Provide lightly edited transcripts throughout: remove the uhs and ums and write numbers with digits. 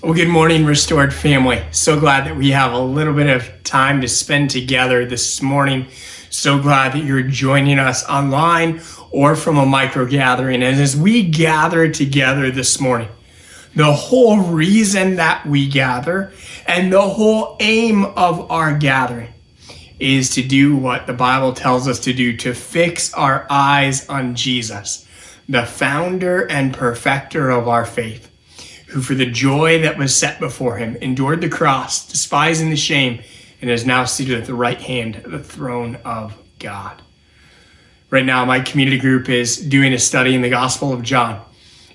Well, good morning, Restored family. So glad that we have a little bit of time to spend together this morning. So glad that you're joining us online or from a micro gathering. And as we gather together this morning, the whole reason that we gather and the whole aim of our gathering is to do what the Bible tells us to do, to fix our eyes on Jesus, the founder and perfecter of our faith, who for the joy that was set before him endured the cross, despising the shame, and is now seated at the right hand of the throne of God. Right now, my community group is doing a study in the Gospel of John,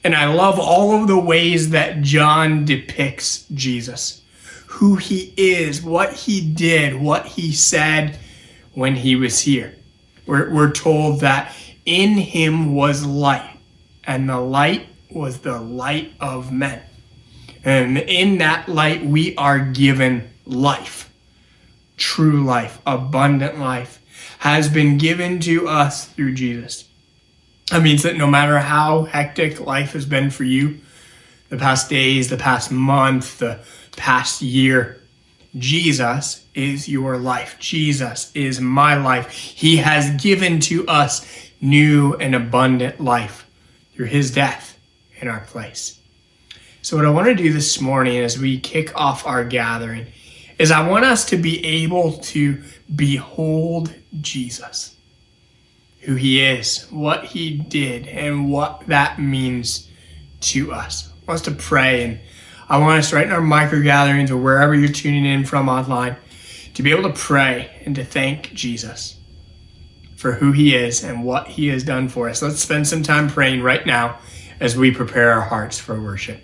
and I love all of the ways that John depicts Jesus, who he is, what he did, what he said when he was here. We're told that in him was light, and the light was the light of men. And in that light, we are given life. True life, abundant life has been given to us through Jesus. That means that no matter how hectic life has been for you, the past days, the past month, the past year, Jesus is your life. Jesus is my life. He has given to us new and abundant life through his death in our place. So what I want to do this morning as we kick off our gathering is I want us to be able to behold Jesus, who he is, what he did, and what that means to us. I want us to pray, and I want us right in our micro gatherings or wherever you're tuning in from online to be able to pray and to thank Jesus for who he is and what he has done for us. Let's spend some time praying right now as we prepare our hearts for worship.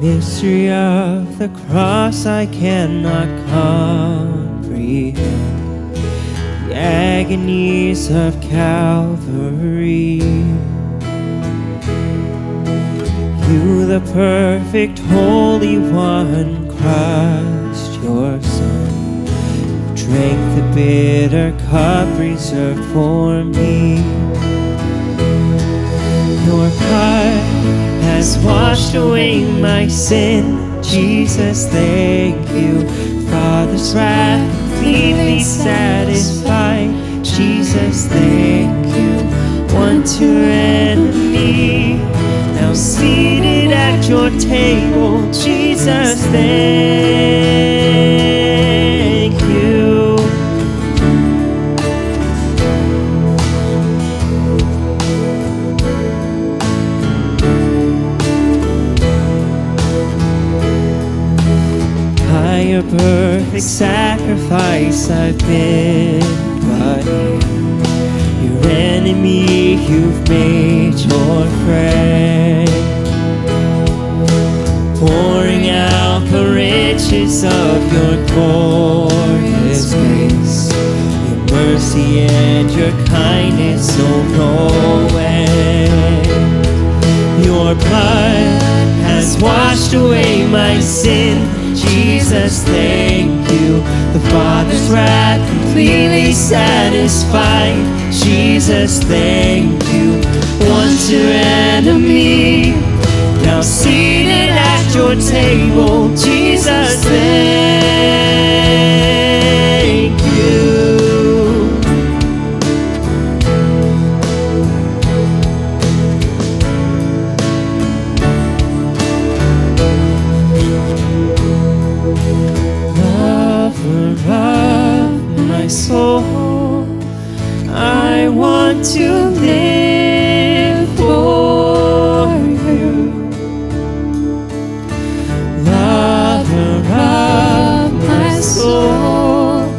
Mystery of the cross I cannot comprehend. The agonies of Calvary. You, the perfect Holy One, Christ, your Son, who drank the bitter cup reserved for me. Your blood has washed away my sin. Jesus, thank you. Father's wrath completely satisfied. Jesus, thank you. One to enemy, now seated at your table. Jesus, thank you. By your perfect sacrifice I've been brought near. Your enemy you've made your friend, pouring out the riches of your glorious grace. Your mercy and your kindness know no end. Your blood has washed away my sin. Jesus, thank you. The Father's wrath completely satisfied. Jesus, thank you. Once your enemy, now seated at your table. Jesus, thank you. My soul, I want to live for you. Lover of my soul,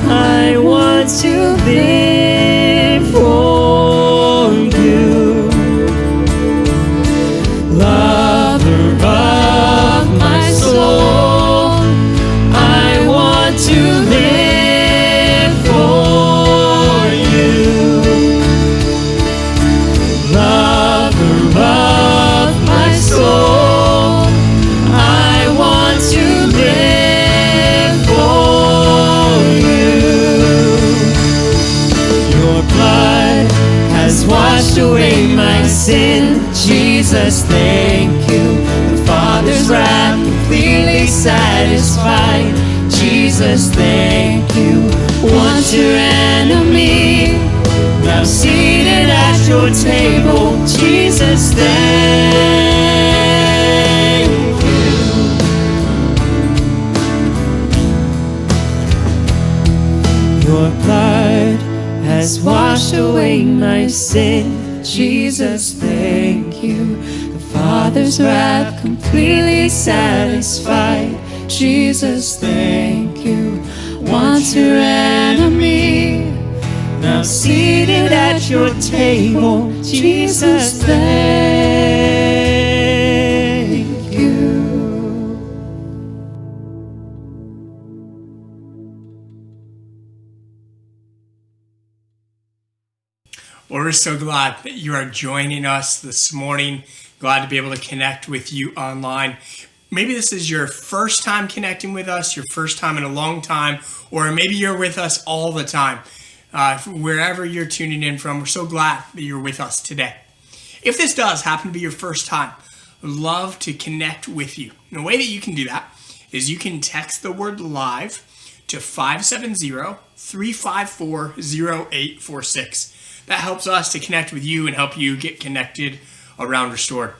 I want to live for you. Lover of my soul, I want to live. Away my sin. Jesus, thank you. The Father's wrath completely satisfied. Jesus, thank you. Once your enemy, now seated at your table. Jesus, thank you. Your blood has washed away my sin. Jesus, thank you. The Father's wrath completely satisfied. Jesus, thank you. Once your enemy, now seated at your table. Jesus, thank you. Well, we're so glad that you are joining us this morning. Glad to be able to connect with you online. Maybe this is your first time connecting with us, your first time in a long time, or maybe you're with us all the time. Wherever you're tuning in from, we're so glad that you're with us today. If this does happen to be your first time, I'd love to connect with you. And the way that you can do that is you can text the word live to 570-354-0846. That helps us to connect with you and help you get connected around Restored.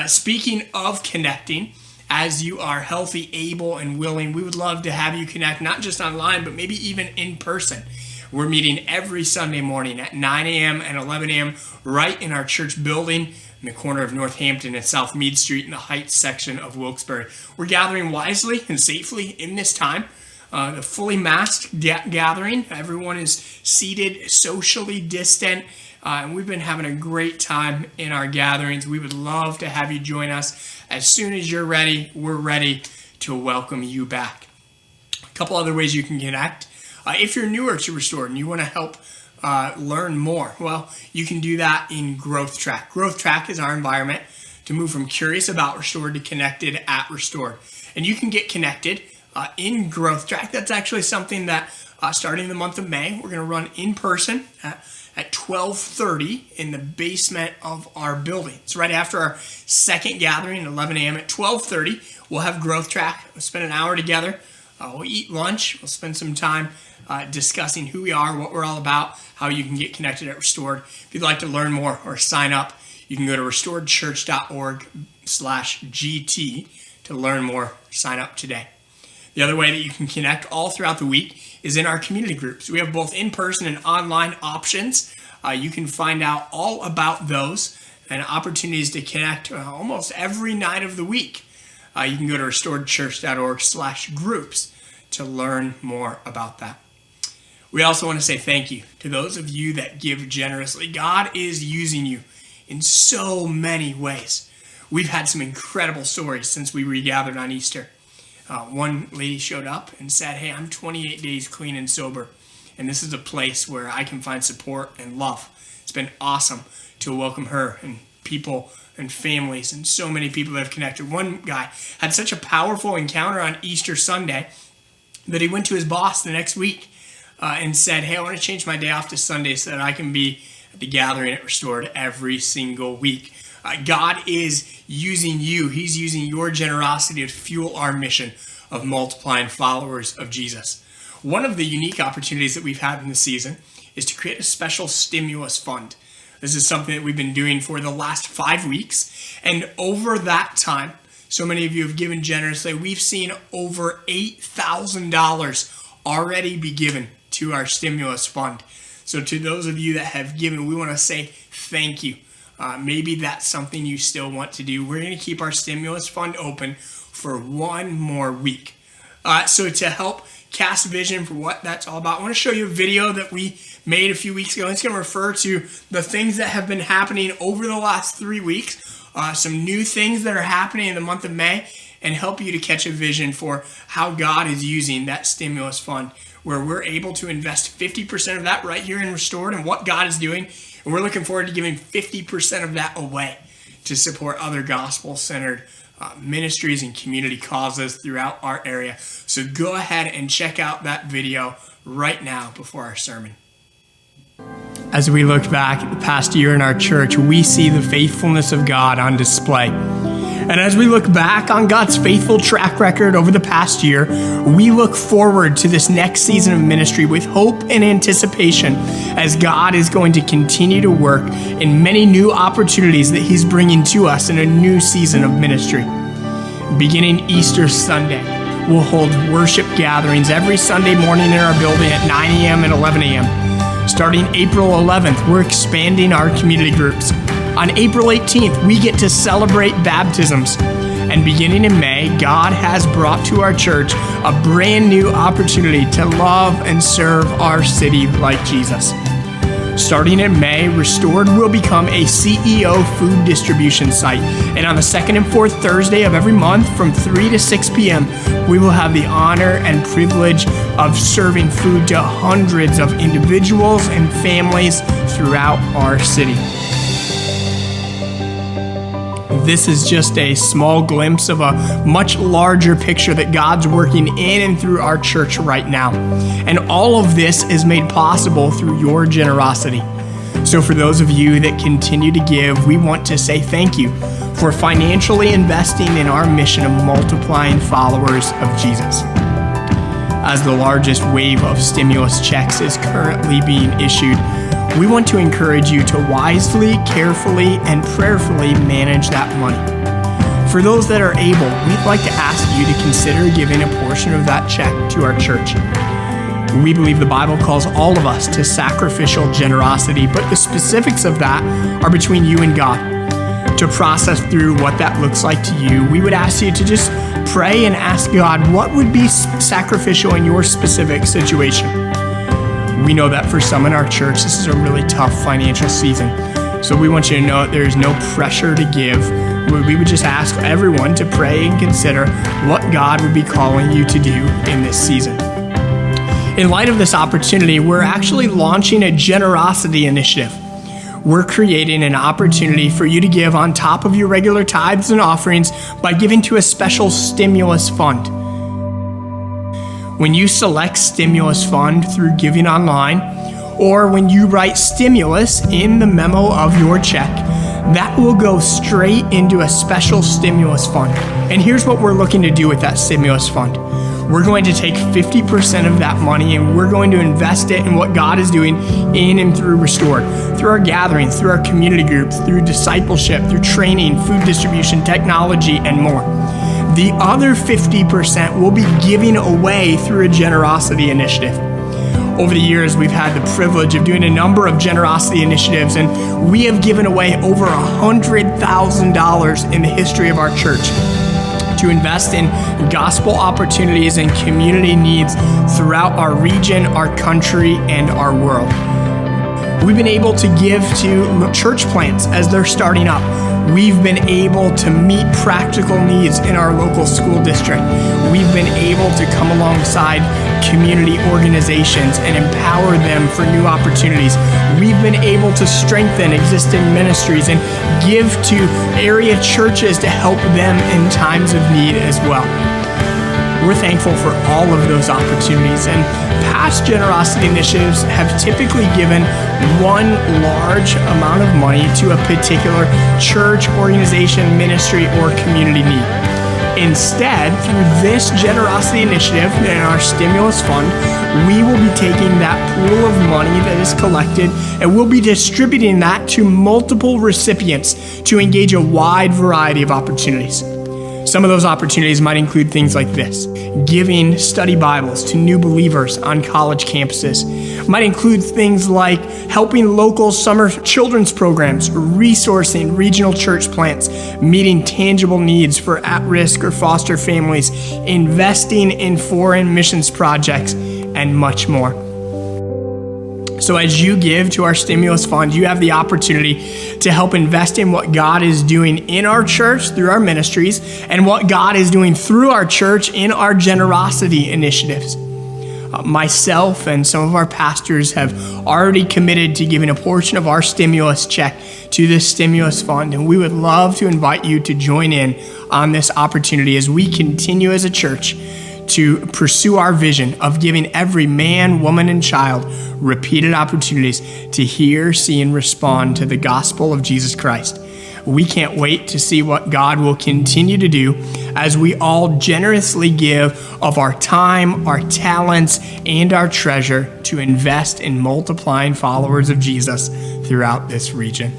Speaking of connecting, as you are healthy, able, and willing, we would love to have you connect, not just online, but maybe even in person. We're meeting every Sunday morning at 9 a.m. and 11 a.m. right in our church building in the corner of Northampton and South Mead Street in the Heights section of Wilkes-Barre. We're gathering wisely and safely in this time. A fully masked gathering. Everyone is seated, socially distant, And we've been having a great time in our gatherings. We would love to have you join us. As soon as you're ready, we're ready to welcome you back. A couple other ways you can connect. If you're newer to Restored and you want to help learn more, well, you can do that in Growth Track. Growth Track is our environment to move from curious about Restored to connected at Restored. And you can get connected in Growth Track. That's actually something that starting the month of May, we're going to run in person at 12:30 in the basement of our building. It's right after our second gathering at 11 a.m. At 12:30, we'll have Growth Track. We'll spend an hour together. We'll eat lunch. We'll spend some time discussing who we are, what we're all about, how you can get connected at Restored. If you'd like to learn more or sign up, you can go to restoredchurch.org/GT to learn more. Sign up today. The other way that you can connect all throughout the week is in our community groups. We have both in-person and online options. You can find out all about those and opportunities to connect almost every night of the week. You can go to restoredchurch.org/groups to learn more about that. We also want to say thank you to those of you that give generously. God is using you in so many ways. We've had some incredible stories since we regathered on Easter. One lady showed up and said, "Hey, I'm 28 days clean and sober, and this is a place where I can find support and love." It's been awesome to welcome her and people and families and so many people that have connected. One guy had such a powerful encounter on Easter Sunday that he went to his boss the next week and said, "Hey, I want to change my day off to Sunday so that I can be at the gathering at Restored every single week." God is using you. He's using your generosity to fuel our mission of multiplying followers of Jesus. One of the unique opportunities that we've had in the season is to create a special stimulus fund. This is something that we've been doing for the last 5 weeks. And over that time, so many of you have given generously. We've seen over $8,000 already be given to our stimulus fund. So to those of you that have given, we want to say thank you. Maybe that's something you still want to do. We're going to keep our stimulus fund open for one more week. So to help cast vision for what that's all about, I want to show you a video that we made a few weeks ago. It's going to refer to the things that have been happening over the last 3 weeks, some new things that are happening in the month of May, and help you to catch a vision for how God is using that stimulus fund, where we're able to invest 50% of that right here in Restored and what God is doing. And we're looking forward to giving 50% of that away to support other gospel-centered ministries and community causes throughout our area. So go ahead and check out that video right now before our sermon. As we look back at the past year in our church, we see the faithfulness of God on display. And as we look back on God's faithful track record over the past year, we look forward to this next season of ministry with hope and anticipation, as God is going to continue to work in many new opportunities that He's bringing to us in a new season of ministry. Beginning Easter Sunday, we'll hold worship gatherings every Sunday morning in our building at 9 a.m. and 11 a.m. Starting April 11th, we're expanding our community groups. On April 18th, we get to celebrate baptisms. And beginning in May, God has brought to our church a brand new opportunity to love and serve our city like Jesus. Starting in May, Restored will become a CEO food distribution site. And on the second and fourth Thursday of every month from 3 to 6 p.m., we will have the honor and privilege of serving food to hundreds of individuals and families throughout our city. This is just a small glimpse of a much larger picture that God's working in and through our church right now. And all of this is made possible through your generosity. So for those of you that continue to give, we want to say thank you for financially investing in our mission of multiplying followers of Jesus. As the largest wave of stimulus checks is currently being issued, we want to encourage you to wisely, carefully, and prayerfully manage that money. For those that are able, we'd like to ask you to consider giving a portion of that check to our church. We believe the Bible calls all of us to sacrificial generosity, but the specifics of that are between you and God. To process through what that looks like to you, we would ask you to just pray and ask God what would be sacrificial in your specific situation. We know that for some in our church, this is a really tough financial season. So we want you to know that there is no pressure to give. We would just ask everyone to pray and consider what God would be calling you to do in this season. In light of this opportunity, we're actually launching a generosity initiative. We're creating an opportunity for you to give on top of your regular tithes and offerings by giving to a special stimulus fund. When you select stimulus fund through giving online, or when you write stimulus in the memo of your check, that will go straight into a special stimulus fund. And here's what we're looking to do with that stimulus fund. We're going to take 50% of that money and we're going to invest it in what God is doing in and through Restored, through our gatherings, through our community groups, through discipleship, through training, food distribution, technology, and more. The other 50% will be giving away through a generosity initiative. Over the years, we've had the privilege of doing a number of generosity initiatives, and we have given away over $100,000 in the history of our church to invest in gospel opportunities and community needs throughout our region, our country, and our world. We've been able to give to church plants as they're starting up. We've been able to meet practical needs in our local school district. We've been able to come alongside community organizations and empower them for new opportunities. We've been able to strengthen existing ministries and give to area churches to help them in times of need as well. We're thankful for all of those opportunities, and past generosity initiatives have typically given one large amount of money to a particular church, organization, ministry, or community need. Instead, through this generosity initiative and our stimulus fund, we will be taking that pool of money that is collected and we'll be distributing that to multiple recipients to engage a wide variety of opportunities. Some of those opportunities might include things like this: giving study Bibles to new believers on college campuses. Might include things like helping local summer children's programs, resourcing regional church plants, meeting tangible needs for at-risk or foster families, investing in foreign missions projects, and much more. So as you give to our stimulus fund, you have the opportunity to help invest in what God is doing in our church through our ministries and what God is doing through our church in our generosity initiatives. Myself and some of our pastors have already committed to giving a portion of our stimulus check to this stimulus fund, and we would love to invite you to join in on this opportunity as we continue as a church to pursue our vision of giving every man, woman, and child repeated opportunities to hear, see, and respond to the gospel of Jesus Christ. We can't wait to see what God will continue to do as we all generously give of our time, our talents, and our treasure to invest in multiplying followers of Jesus throughout this region.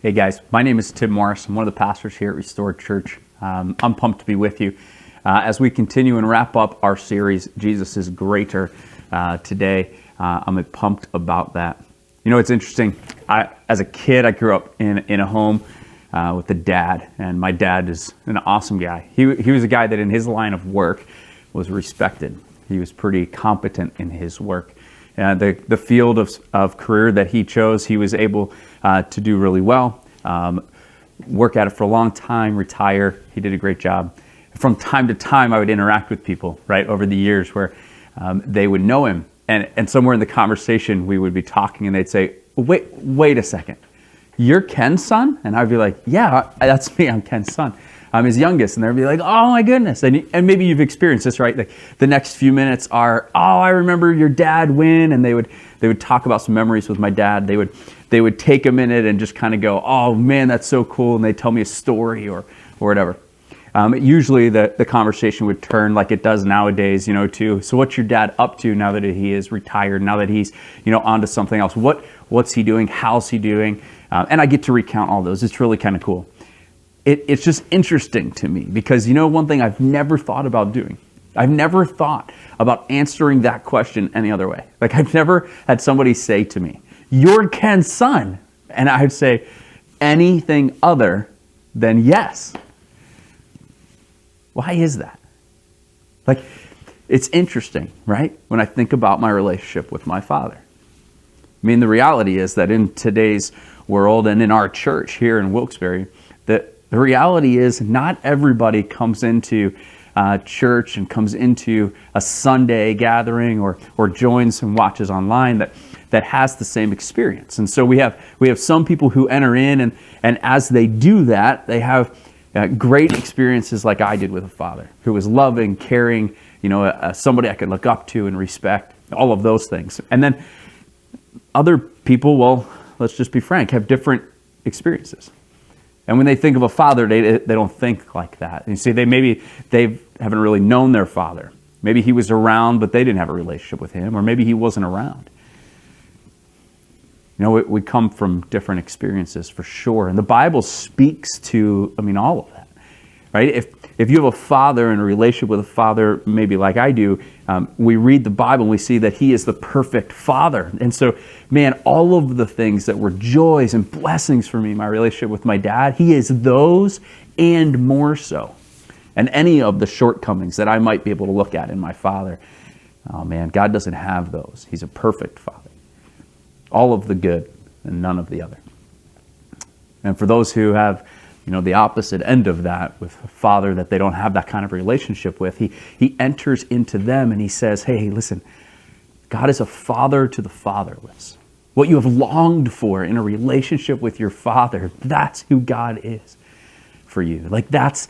Hey guys, my name is Tim Morris. I'm one of the pastors here at Restored Church. I'm pumped to be with you as we continue and wrap up our series, Jesus is Greater, today. I'm pumped about that. You know, it's interesting. As a kid, I grew up in a home with a dad, and my dad is an awesome guy. He was a guy that in his line of work was respected. He was pretty competent in his work. The field of career that he chose, he was able to do really well, work at it for a long time, retire. He did a great job. From time to time, I would interact with people, right, over the years where they would know him. And somewhere in the conversation, we would be talking and they'd say, wait a second, you're Ken's son? And I'd be like, yeah, that's me, I'm Ken's son. I'm his youngest. And they'd be like, oh my goodness. And maybe you've experienced this, right? Like the next few minutes are, oh, I remember your dad when, and they would talk about some memories with my dad. They would take a minute and just kind of go, oh man, that's so cool. And they'd tell me a story or whatever. Usually the conversation would turn like it does nowadays, to, so what's your dad up to now that he is retired, now that he's, onto something else? What's he doing? How's he doing? And I get to recount all those. It's really kind of cool. It's just interesting to me because, one thing I've never thought about doing, I've never thought about answering that question any other way. Like I've never had somebody say to me, you're Ken's son. And I'd say anything other than yes. Why is that? Like, it's interesting, right? When I think about my relationship with my father. I mean, the reality is that in today's world and in our church here in Wilkes-Barre, that the reality is not everybody comes into church and comes into a Sunday gathering or joins and watches online that has the same experience. And so we have some people who enter in and as they do that, they have great experiences like I did with a father who was loving, caring, somebody I could look up to and respect, all of those things. And then other people, well, let's just be frank, have different experiences. And when they think of a father, they don't think like that. You see, they haven't really known their father. Maybe he was around, but they didn't have a relationship with him, or maybe he wasn't around. We come from different experiences for sure. And the Bible speaks to, all of that, right? If you have a father and a relationship with a father, maybe like I do, we read the Bible and we see that he is the perfect father. And so, man, all of the things that were joys and blessings for me, my relationship with my dad, he is those and more so. And any of the shortcomings that I might be able to look at in my father, oh man, God doesn't have those. He's a perfect father. All of the good and none of the other. And for those who have, the opposite end of that with a father that they don't have that kind of relationship with, he enters into them and he says, hey, listen, God is a father to the fatherless. What you have longed for in a relationship with your father, that's who God is for you. Like that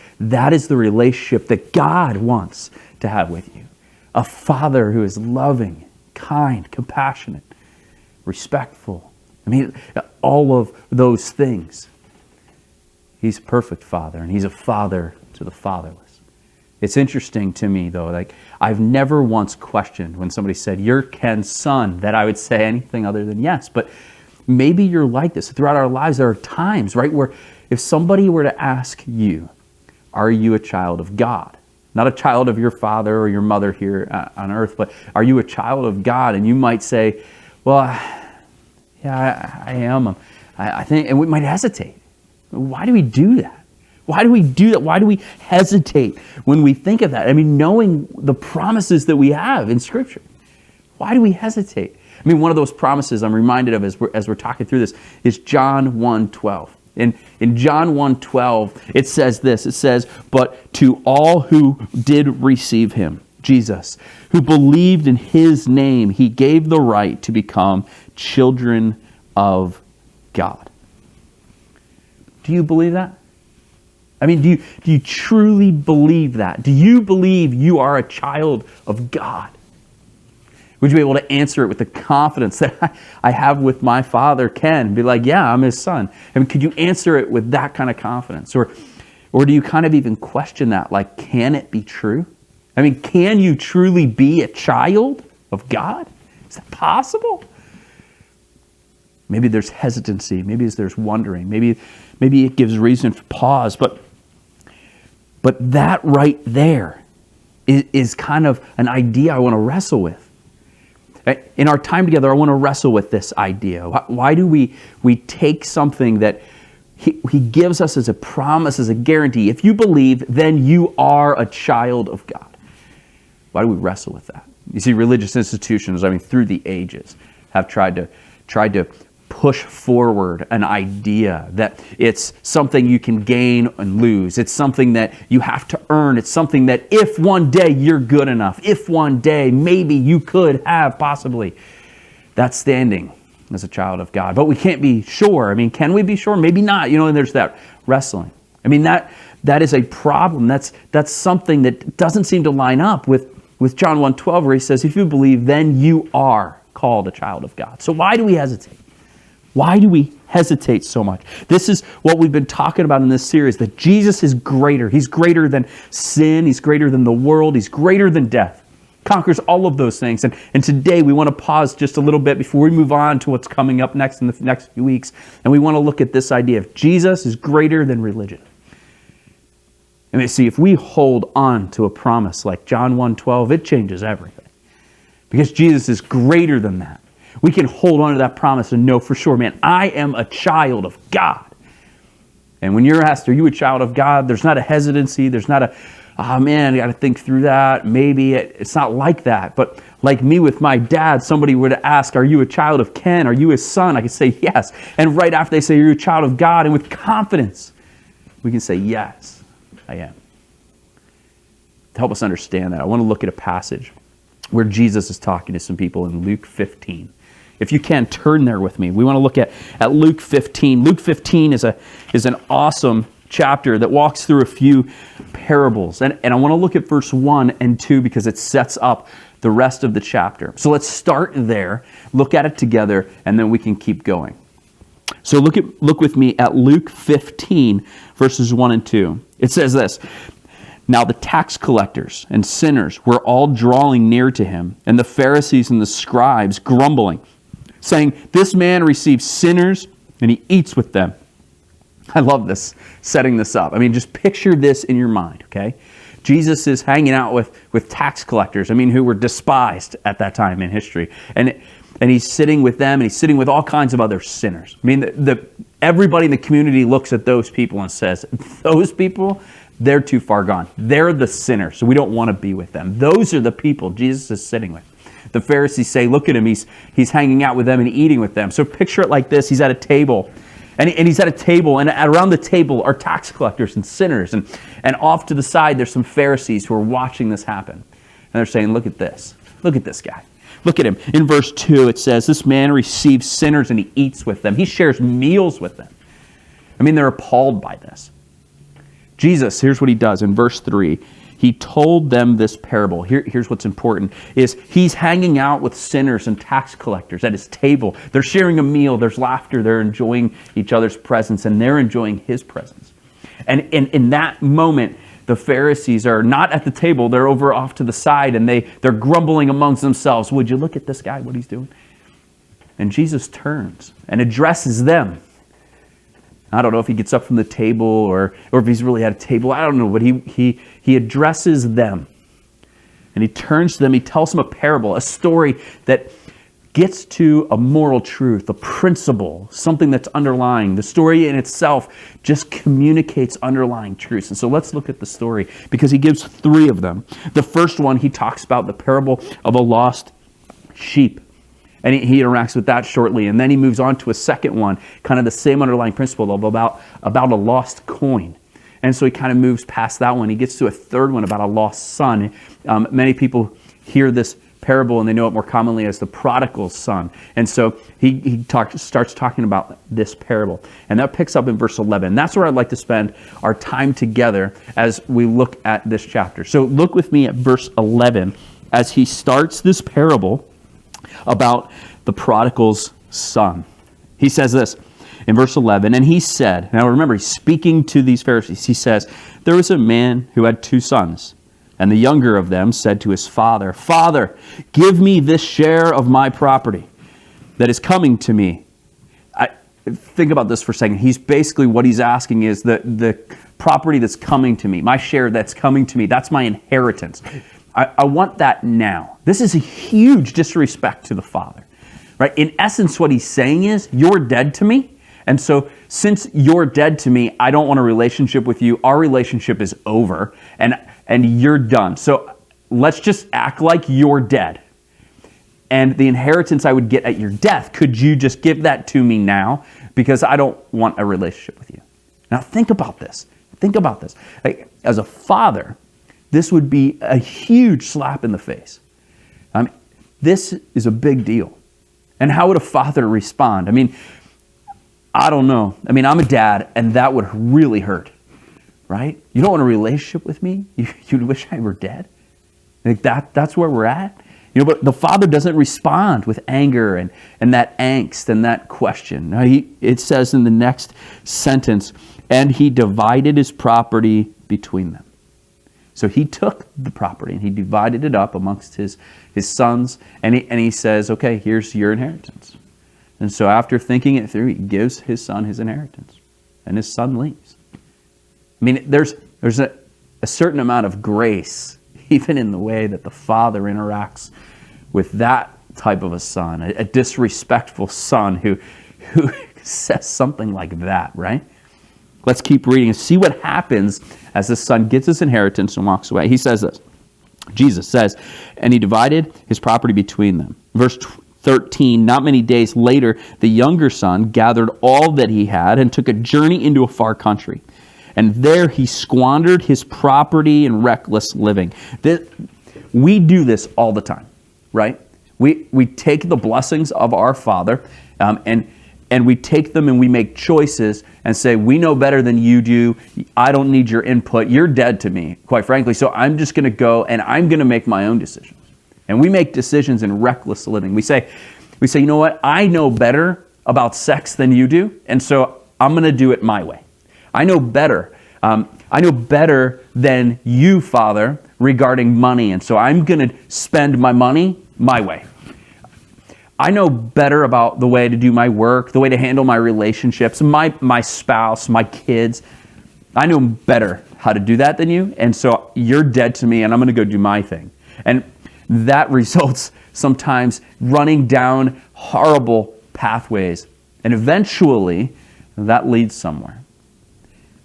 is the relationship that God wants to have with you. A father who is loving, kind, compassionate, respectful. All of those things. He's a perfect father, and he's a father to the fatherless. It's interesting to me, though, like I've never once questioned when somebody said, you're Ken's son, that I would say anything other than yes. But maybe you're like this. Throughout our lives, there are times, right, where if somebody were to ask you, are you a child of God? Not a child of your father or your mother here on earth, but are you a child of God? And you might say, well, yeah, I am. I think, and we might hesitate. Why do we do that? Why do we do that? Why do we hesitate when we think of that? Knowing the promises that we have in Scripture. Why do we hesitate? One of those promises I'm reminded of as we're talking through this is John 1:12. In John 1:12, it says this. It says, but to all who did receive him, Jesus, who believed in his name, he gave the right to become children of God. Do you believe that? Do you truly believe that? Do you believe you are a child of God? Would you be able to answer it with the confidence that I have with my father, Ken? Be like, yeah, I'm his son. Could you answer it with that kind of confidence? Or do you kind of even question that? Like, can it be true? Can you truly be a child of God? Is that possible? Maybe there's hesitancy. Maybe there's wondering. Maybe it gives reason for pause. But that right there is kind of an idea I want to wrestle with. In our time together, I want to wrestle with this idea. Why do we take something that he gives us as a promise, as a guarantee. If you believe, then you are a child of God. Why do we wrestle with that? You see, religious institutions, through the ages, have tried to push forward an idea that it's something you can gain and lose. It's something that you have to earn. It's something that if one day you're good enough, if one day maybe you could have possibly that standing as a child of God. But we can't be sure. Can we be sure? Maybe not. And there's that wrestling. That is a problem. That's something that doesn't seem to line up with John 1:12, where he says, if you believe, then you are called a child of God. So why do we hesitate? Why do we hesitate so much? This is what we've been talking about in this series, that Jesus is greater. He's greater than sin. He's greater than the world. He's greater than death. Conquers all of those things. And today we want to pause just a little bit before we move on to what's coming up next in the next few weeks. And we want to look at this idea of Jesus is greater than religion. See, if we hold on to a promise like John 1:12, it changes everything. Because Jesus is greater than that. We can hold on to that promise and know for sure, man, I am a child of God. And when you're asked, are you a child of God? There's not a hesitancy. There's not a, oh man, I got to think through that. Maybe it's not like that. But like me with my dad, somebody would ask, are you a child of Ken? Are you his son? I could say yes. And right after they say, are you a child of God? And with confidence, we can say, yes, I am. To help us understand that, I want to look at a passage where Jesus is talking to some people in Luke 15. If you can, turn there with me. We want to look at Luke 15. Luke 15 is an awesome chapter that walks through a few parables. And I want to look at verse 1 and 2 because it sets up the rest of the chapter. So let's start there, look at it together, and then we can keep going. So look with me at Luke 15, verses 1 and 2. It says this, now the tax collectors and sinners were all drawing near to him, and the Pharisees and the scribes grumbling, saying, this man receives sinners and he eats with them. I love this, setting this up. Just picture this in your mind, okay? Jesus is hanging out with tax collectors, who were despised at that time in history. And he's sitting with them, and he's sitting with all kinds of other sinners. Everybody in the community looks at those people and says, those people, they're too far gone. They're the sinners, so we don't want to be with them. Those are the people Jesus is sitting with. The Pharisees say, look at him, he's hanging out with them and eating with them. So picture it like this, he's at a table. And he's at a table, and around the table are tax collectors and sinners. And off to the side, there's some Pharisees who are watching this happen. And they're saying, look at this. Look at this guy. Look at him. In verse 2, it says, this man receives sinners and he eats with them. He shares meals with them. They're appalled by this. Jesus, here's what he does in verse 3. He told them this parable. Here's what's important, is he's hanging out with sinners and tax collectors at his table. They're sharing a meal. There's laughter. They're enjoying each other's presence, and they're enjoying his presence. And in that moment, the Pharisees are not at the table. They're over off to the side, and they're grumbling amongst themselves. Would you look at this guy, what he's doing? And Jesus turns and addresses them. I don't know if he gets up from the table or if he's really at a table. I don't know, but he addresses them. And he turns to them. He tells them a parable, a story that gets to a moral truth, a principle, something that's underlying. The story in itself just communicates underlying truths. And so let's look at the story because he gives 3 of them. The first one, he talks about the parable of a lost sheep. And he interacts with that shortly. And then he moves on to a second one, kind of the same underlying principle of about a lost coin. And so he kind of moves past that one. He gets to a third one about a lost son. Many people hear this parable and they know it more commonly as the prodigal son. And so he starts talking about this parable. And that picks up in verse 11. That's where I'd like to spend our time together as we look at this chapter. So look with me at verse 11 as he starts this parable about the prodigal's son. He says this in verse 11, and he said, now remember, he's speaking to these Pharisees. He says, there was a man who had 2 sons, and the younger of them said to his father, Father, give me this share of my property that is coming to me. Think about this for a second. He's basically, what he's asking is the property that's coming to me, my share that's coming to me, that's my inheritance. I want that now. This is a huge disrespect to the father, right? In essence, what he's saying is, you're dead to me, And so since you're dead to me, I don't want a relationship with you. Our relationship is over and you're done. So let's just act like you're dead. And the inheritance I would get at your death, could you just give that to me now? Because I don't want a relationship with you. Now think about this. Think about this. Like, as a father, this would be a huge slap in the face. I mean, this is a big deal. And how would a father respond? I mean, I don't know. I mean, I'm a dad, and that would really hurt, right? You don't want a relationship with me? You'd wish I were dead? Like that's where we're at? You know, but the father doesn't respond with anger and that angst and that question. Now it says in the next sentence, and he divided his property between them. So he took the property and he divided it up amongst his sons, and he says, okay, here's your inheritance. And so after thinking it through, he gives his son his inheritance, and his son leaves. I mean, there's a certain amount of grace even in the way that the father interacts with that type of a son, a disrespectful son who says something like that, right? Let's keep reading and see what happens as the son gets his inheritance and walks away. He says this. Jesus says, and he divided his property between them. Verse 13, not many days later, the younger son gathered all that he had and took a journey into a far country. And there he squandered his property in reckless living. We do this all the time, right? We take the blessings of our Father and we take them and we make choices and say, we know better than you do. I don't need your input. You're dead to me, quite frankly. So I'm just going to go and I'm going to make my own decisions. And we make decisions in reckless living. We say, you know what? I know better about sex than you do. And so I'm going to do it my way. I know better. I know better than you, Father, regarding money. And so I'm going to spend my money my way. I know better about the way to do my work, the way to handle my relationships, my spouse, my kids. I know better how to do that than you. And so you're dead to me and I'm going to go do my thing. And that results sometimes running down horrible pathways. And eventually that leads somewhere.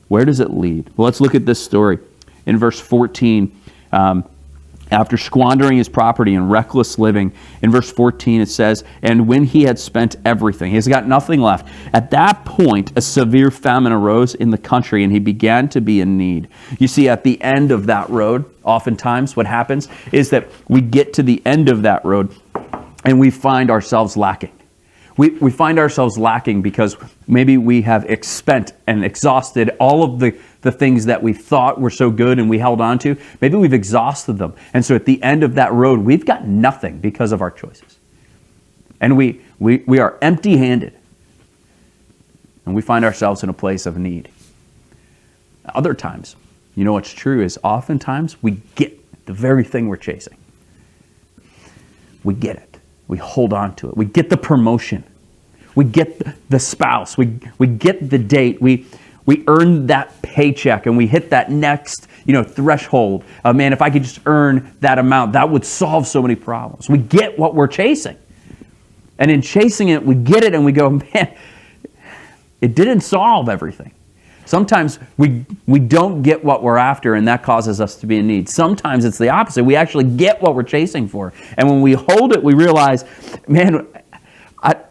Where does it lead? Well, let's look at this story. In verse 14, after squandering his property in reckless living, in verse 14 it says, and when he had spent everything, he's got nothing left. At that point, a severe famine arose in the country, and he began to be in need. You see, at the end of that road, oftentimes what happens is that we get to the end of that road, and we find ourselves lacking. We find ourselves lacking because maybe we have spent and exhausted all of the things that we thought were so good and we held on to. Maybe we've exhausted them. And so at the end of that road, we've got nothing because of our choices. And we are empty-handed. And we find ourselves in a place of need. Other times, you know what's true is oftentimes we get the very thing we're chasing. We get it. We hold on to it. We get the promotion. We get the spouse. We get the date. We earn that paycheck and we hit that next threshold. Man, if I could just earn that amount, that would solve so many problems. We get what we're chasing. And in chasing it, we get it and we go, man, it didn't solve everything. Sometimes we don't get what we're after, and that causes us to be in need. Sometimes it's the opposite. We actually get what we're chasing for. And when we hold it, we realize, man,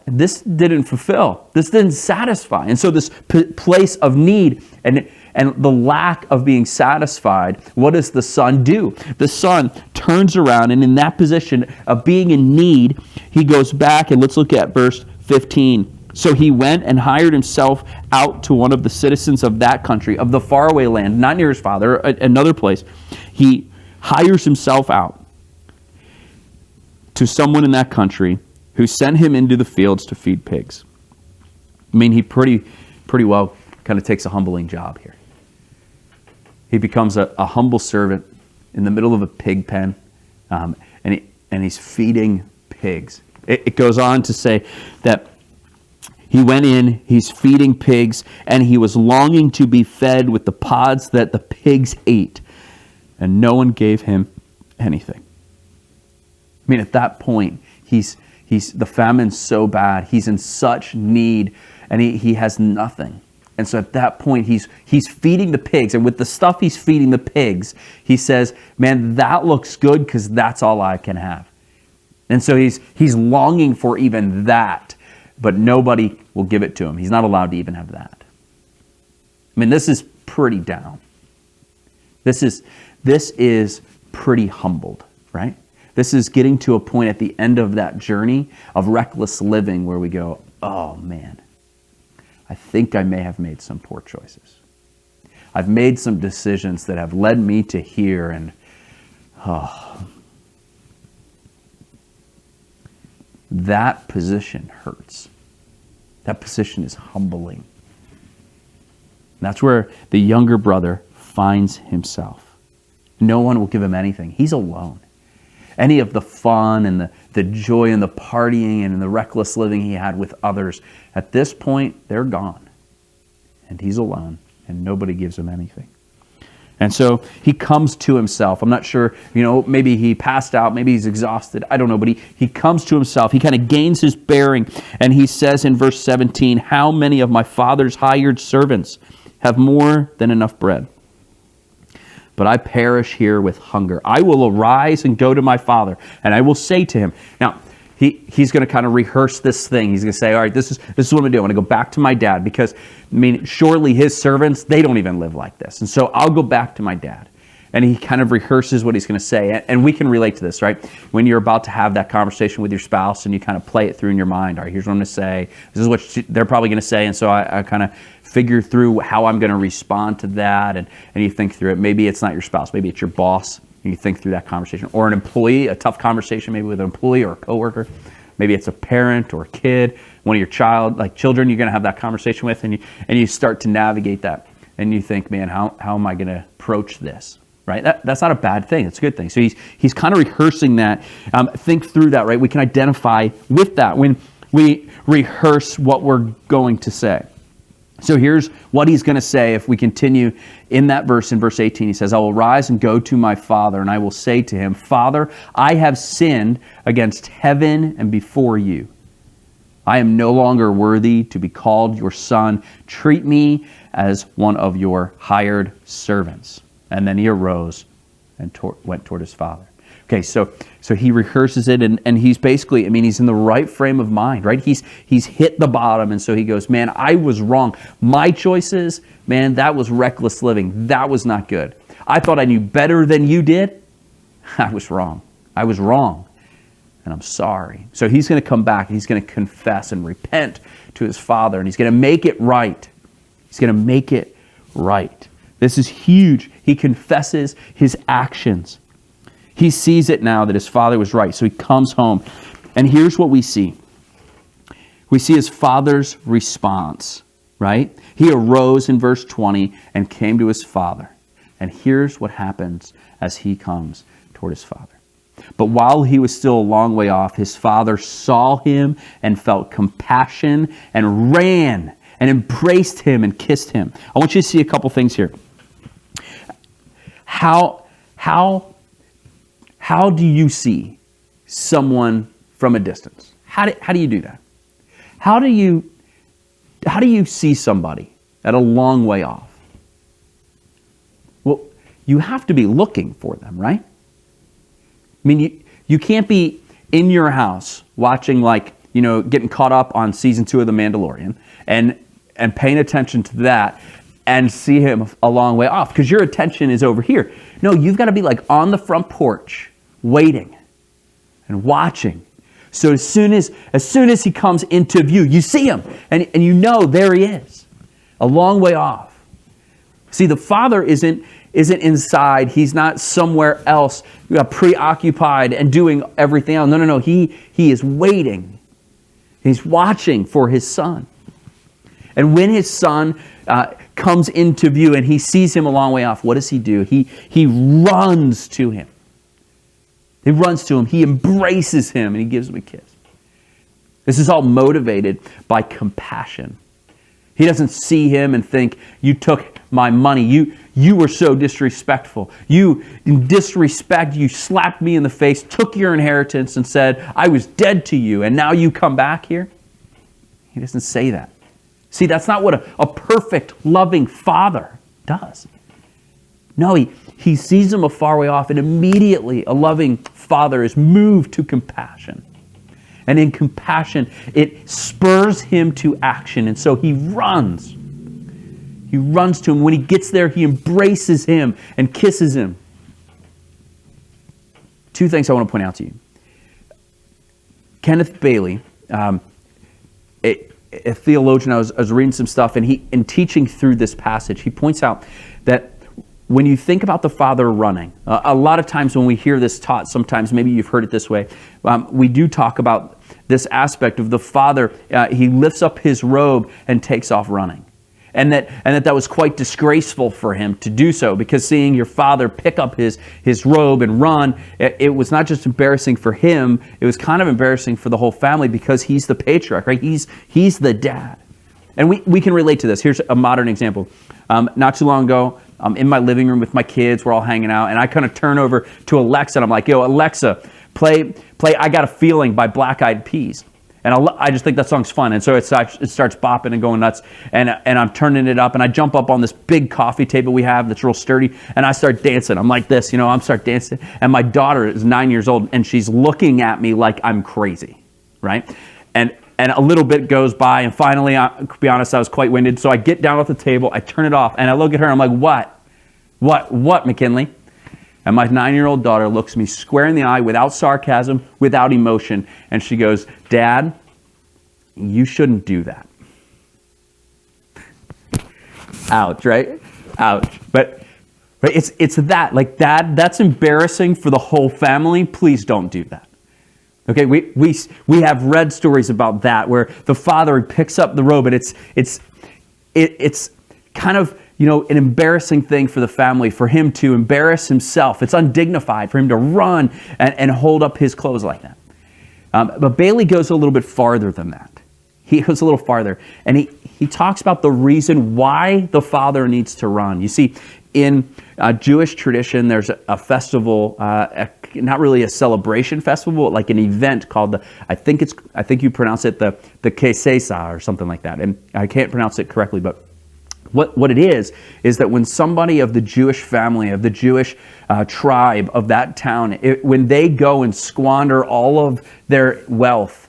this didn't fulfill. This didn't satisfy. And so this place of need and the lack of being satisfied, what does the son do? The son turns around, and in that position of being in need, he goes back, and let's look at verse 15. So he went and hired himself out to one of the citizens of that country, of the faraway land, not near his father, another place. He hires himself out to someone in that country who sent him into the fields to feed pigs. I mean, he pretty well kind of takes a humbling job here. He becomes a humble servant in the middle of a pig pen, and he's feeding pigs. It goes on to say that he went in, he's feeding pigs, and he was longing to be fed with the pods that the pigs ate, and no one gave him anything. I mean, at that point, he's The famine's so bad. He's in such need, and he has nothing. And so at that point, he's feeding the pigs. And with the stuff he's feeding the pigs, he says, man, that looks good because that's all I can have. And so he's longing for even that, but nobody will give it to him. He's not allowed to even have that. I mean, this is pretty down. This is pretty humbled, right? This is getting to a point at the end of that journey of reckless living where we go, oh man, I think I may have made some poor choices. I've made some decisions that have led me to here, and that position hurts. That position is humbling. And that's where the younger brother finds himself. No one will give him anything. He's alone. Any of the fun and the joy and the partying and the reckless living he had with others, at this point, they're gone. And he's alone, and nobody gives him anything. And so he comes to himself. I'm not sure, maybe he passed out, maybe he's exhausted, I don't know, but he comes to himself. He kind of gains his bearing, and he says in verse 17, how many of my father's hired servants have more than enough bread? But I perish here with hunger. I will arise and go to my father, and I will say to him. Now, he's going to kind of rehearse this thing. He's going to say, all right, this is what I'm going to do. I'm going to go back to my dad because, surely his servants, they don't even live like this. And so I'll go back to my dad. And he kind of rehearses what he's going to say. And we can relate to this, right? When you're about to have that conversation with your spouse and you kind of play it through in your mind. All right, here's what I'm going to say. This is what they're probably going to say. And so I kind of figure through how I'm going to respond to that. And you think through it. Maybe it's not your spouse. Maybe it's your boss. And you think through that conversation. Or an employee, a tough conversation maybe with an employee or a coworker. Maybe it's a parent or a kid, one of your children you're going to have that conversation with. And you start to navigate that. And you think, man, how am I going to approach this? Right? That's not a bad thing. It's a good thing. So he's kind of rehearsing that. Think through that, right? We can identify with that when we rehearse what we're going to say. So here's what he's going to say if we continue in that verse. In verse 18, he says, I will rise and go to my father, and I will say to him, Father, I have sinned against heaven and before you. I am no longer worthy to be called your son. Treat me as one of your hired servants. And then he arose and went toward his father. Okay, so he rehearses it, and he's basically, he's in the right frame of mind, right? He's hit the bottom, and so he goes, man, I was wrong. My choices, man, that was reckless living. That was not good. I thought I knew better than you did. I was wrong. And I'm sorry. So he's going to come back, and he's going to confess and repent to his father, and he's going to make it right. This is huge. He confesses his actions. He sees it now that his father was right. So he comes home. And here's what we see. We see his father's response, right? He arose in verse 20 and came to his father. And here's what happens as he comes toward his father. But while he was still a long way off, his father saw him and felt compassion and ran and embraced him and kissed him. I want you to see a couple things here. How do you see someone from a distance? How do you do that? How do you see somebody at a long way off? Well, you have to be looking for them, right? You can't be in your house watching getting caught up on season 2 of The Mandalorian and paying attention to that and see him a long way off because your attention is over here. No, you've got to be on the front porch waiting and watching. So as soon as he comes into view, you see him and there he is, a long way off. See, the father isn't inside. He's not somewhere else preoccupied and doing everything else. No. He is waiting. He's watching for his son. And when his son comes into view and he sees him a long way off, what does he do? He runs to him. He runs to him. He embraces him and he gives him a kiss. This is all motivated by compassion. He doesn't see him and think, you took my money. You were so disrespectful. You slapped me in the face, took your inheritance and said, I was dead to you, and now you come back here? He doesn't say that. See, that's not what a perfect, loving father does. No, he sees him afar way off, and immediately a loving father is moved to compassion. And in compassion, it spurs him to action. And so he runs. He runs to him. When he gets there, he embraces him and kisses him. Two things I want to point out to you. Kenneth Bailey, a theologian, I was reading some stuff, and in teaching through this passage, he points out that when you think about the Father running, a lot of times when we hear this taught, sometimes maybe you've heard it this way, we do talk about this aspect of the Father. He lifts up his robe and takes off running. And that was quite disgraceful for him to do so, because seeing your father pick up his robe and run, it was not just embarrassing for him, it was kind of embarrassing for the whole family, because he's the patriarch, right? He's the dad. And we can relate to this. Here's a modern example. Not too long ago, I'm in my living room with my kids, we're all hanging out, and I kind of turn over to Alexa, and I'm like, yo, Alexa, play I Got a Feeling by Black Eyed Peas. And I just think that song's fun. And so it starts bopping and going nuts. And I'm turning it up, and I jump up on this big coffee table we have that's real sturdy, and I start dancing. I'm like this, I'm start dancing. And my daughter is 9 years old, and she's looking at me like I'm crazy, right? And a little bit goes by, and finally, to be honest, I was quite winded. So I get down off the table, I turn it off, and I look at her, and I'm like, what, McKinley? And my 9-year-old daughter looks me square in the eye, without sarcasm, without emotion, and she goes, Dad, you shouldn't do that. Ouch, right? Ouch. But it's that, like that's embarrassing for the whole family. Please don't do that. Okay, we have read stories about that, where the father picks up the robe, and it's kind of, an embarrassing thing for the family, for him to embarrass himself. It's undignified for him to run and hold up his clothes like that. But Bailey goes a little bit farther than that. He goes a little farther, and he talks about the reason why the father needs to run. You see, in Jewish tradition, there's a festival, not really a celebration festival, but like an event called I think you pronounce it the Kesesa or something like that, and I can't pronounce it correctly, but what it is that when somebody of the Jewish family, of the Jewish tribe of that town, when they go and squander all of their wealth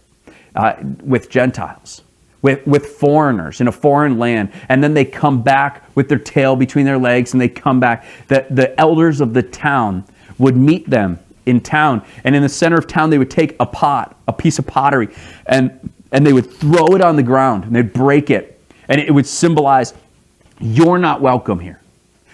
with Gentiles, with foreigners in a foreign land, and then they come back with their tail between their legs, and they come back, the elders of the town would meet them in town, and in the center of town they would take a piece of pottery, and they would throw it on the ground, and they'd break it, and it would symbolize, you're not welcome here.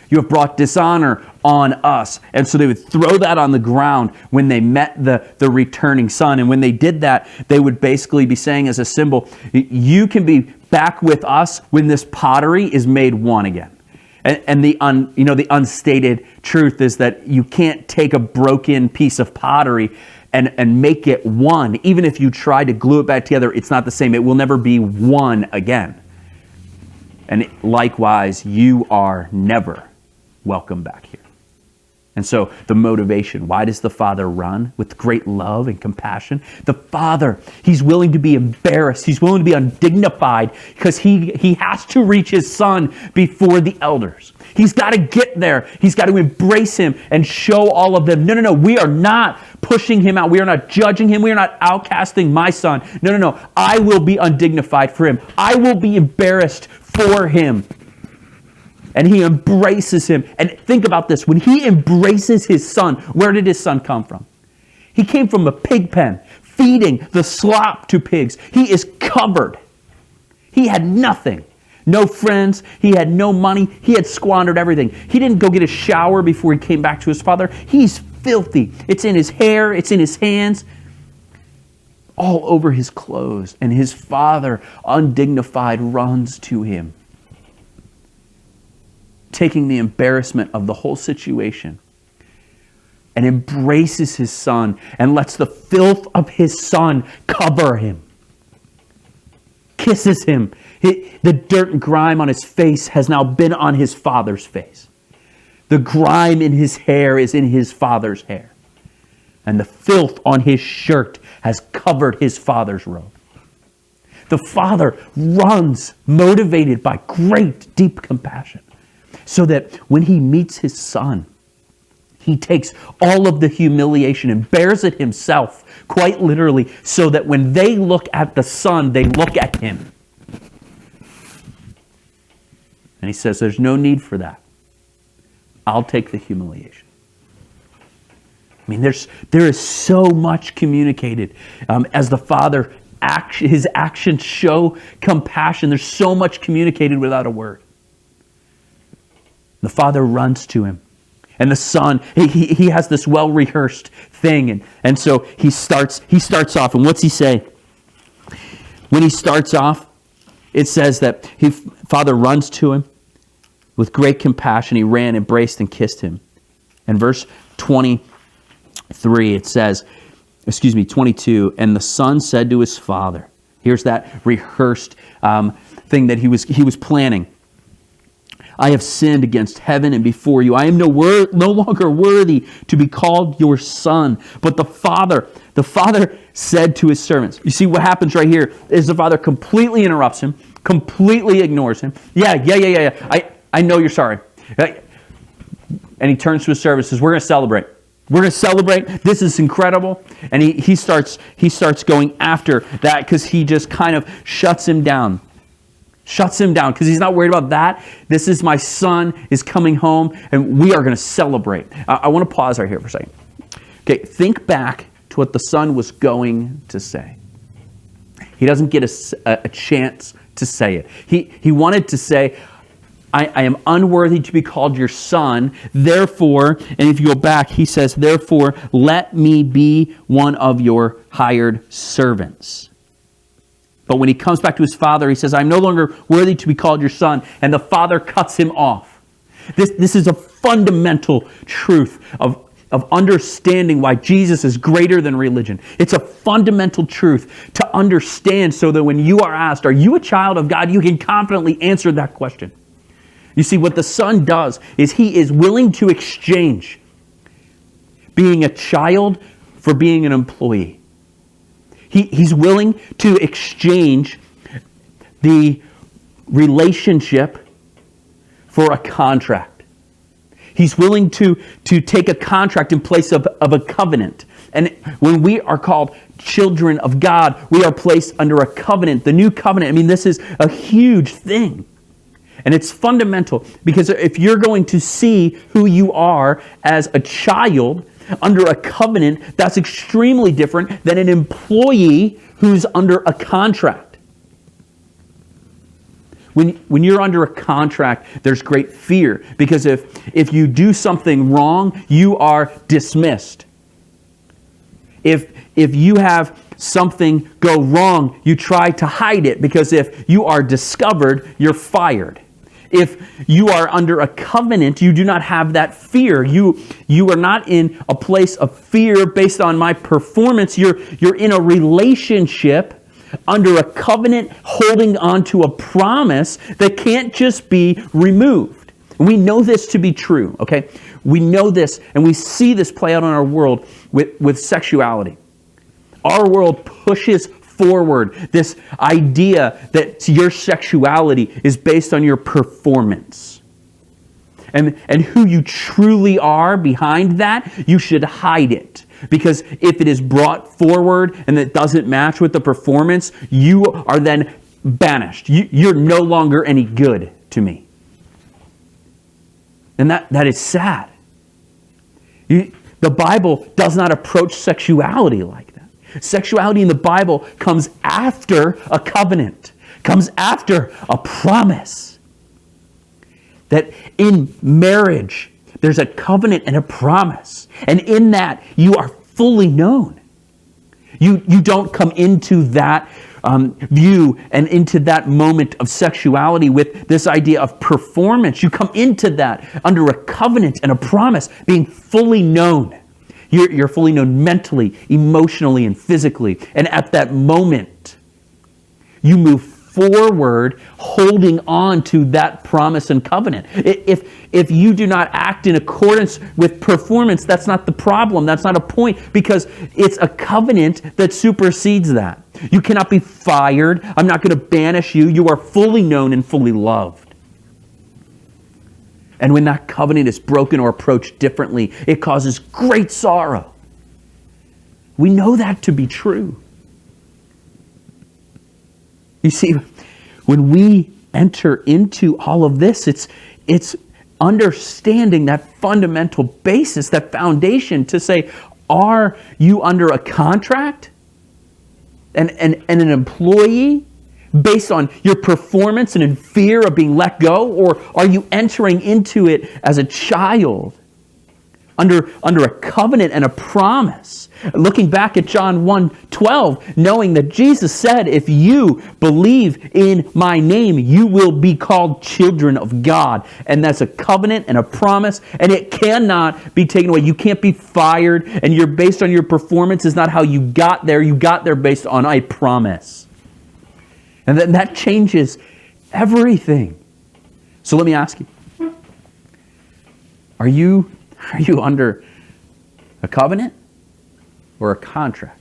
You have brought dishonor on us. And so they would throw that on the ground when they met the returning son. And when they did that, they would basically be saying as a symbol, you can be back with us when this pottery is made one again. And the unstated truth is that you can't take a broken piece of pottery and make it one. Even if you try to glue it back together, it's not the same. It will never be one again. And likewise, you are never welcome back here. And so the motivation, why does the Father run? With great love and compassion. The Father, he's willing to be embarrassed. He's willing to be undignified, because he has to reach his son before the elders. He's got to get there. He's got to embrace him and show all of them, no, we are not pushing him out. We are not judging him. We are not outcasting my son. No. I will be undignified for him. I will be embarrassed for him. And he embraces him. And think about this. When he embraces his son, where did his son come from? He came from a pig pen, feeding the slop to pigs. He is covered. He had nothing. No friends. He had no money. He had squandered everything. He didn't go get a shower before he came back to his father. He's filthy. It's in his hair. It's in his hands. All over his clothes. And his father, undignified, runs to him, taking the embarrassment of the whole situation, and embraces his son and lets the filth of his son cover him. kisses him. The dirt and grime on his face has now been on his father's face. The grime in his hair is in his father's hair. And the filth on his shirt has covered his father's robe. The father runs motivated by great, deep compassion, so that when he meets his son, he takes all of the humiliation and bears it himself, quite literally, so that when they look at the son, they look at him. And he says, there's no need for that. I'll take the humiliation. I mean, there is so much communicated as the father, his actions show compassion. There's so much communicated without a word. The father runs to him. And the son, he has this well-rehearsed thing. And so he starts off. And what's he say? When he starts off, it says that father runs to him with great compassion. He ran, embraced, and kissed him. And verse 23, it says, 22, and the son said to his father, here's that rehearsed thing that he was planning. I have sinned against heaven and before you. I am no longer worthy to be called your son. But the father said to his servants. You see what happens right here is the father completely interrupts him, completely ignores him. Yeah. I know you're sorry. And he turns to his servants and says, we're going to celebrate. We're going to celebrate. This is incredible. And he starts going after that because he just kind of shuts him down because he's not worried about that. This is my son is coming home and we are going to celebrate. I want to pause right here for a second. Okay, think back to what the son was going to say. He doesn't get a chance to say it. He wanted to say, I am unworthy to be called your son. Therefore, and if you go back, he says, therefore, let me be one of your hired servants. But when he comes back to his father, he says, I'm no longer worthy to be called your son. And the father cuts him off. This is a fundamental truth of understanding why Jesus is greater than religion. It's a fundamental truth to understand so that when you are asked, are you a child of God? You can confidently answer that question. You see, what the son does is he is willing to exchange being a child for being an employee. He's willing to exchange the relationship for a contract. He's willing to take a contract in place of a covenant. And when we are called children of God, we are placed under a covenant, the new covenant. I mean, this is a huge thing. And it's fundamental because if you're going to see who you are as a child under a covenant, that's extremely different than an employee who's under a contract. When you're under a contract, there's great fear because if you do something wrong, you are dismissed. If you have something go wrong, you try to hide it because if you are discovered, you're fired. If you are under a covenant, you do not have that fear. You are not in a place of fear based on my performance. You're in a relationship under a covenant holding on to a promise that can't just be removed. And we know this to be true, okay? We know this and we see this play out in our world with sexuality. Our world pushes forward this idea that your sexuality is based on your performance. And who you truly are behind that, you should hide it. Because if it is brought forward and it doesn't match with the performance, you are then banished. You're no longer any good to me. And that is sad. The Bible does not approach sexuality like that. Sexuality in the Bible comes after a covenant, comes after a promise. That in marriage, there's a covenant and a promise. And in that, you are fully known. You don't come into that view and into that moment of sexuality with this idea of performance. You come into that under a covenant and a promise, being fully known. You're fully known mentally, emotionally, and physically. And at that moment, you move forward holding on to that promise and covenant. If you do not act in accordance with performance, that's not the problem. That's not a point, because it's a covenant that supersedes that. You cannot be fired. I'm not going to banish you. You are fully known and fully loved. And when that covenant is broken or approached differently, it causes great sorrow. We know that to be true. You see, when we enter into all of this, it's understanding that fundamental basis, that foundation to say, are you under a contract and an employee based on your performance and in fear of being let go? Or are you entering into it as a child under a covenant and a promise? Looking back at John 1:12, knowing that Jesus said, if you believe in my name, you will be called children of God. And that's a covenant and a promise, and it cannot be taken away. You can't be fired, and you're based on your performance is not how you got there. You got there based on a promise. And then that changes everything. So let me ask you, are you under a covenant or a contract?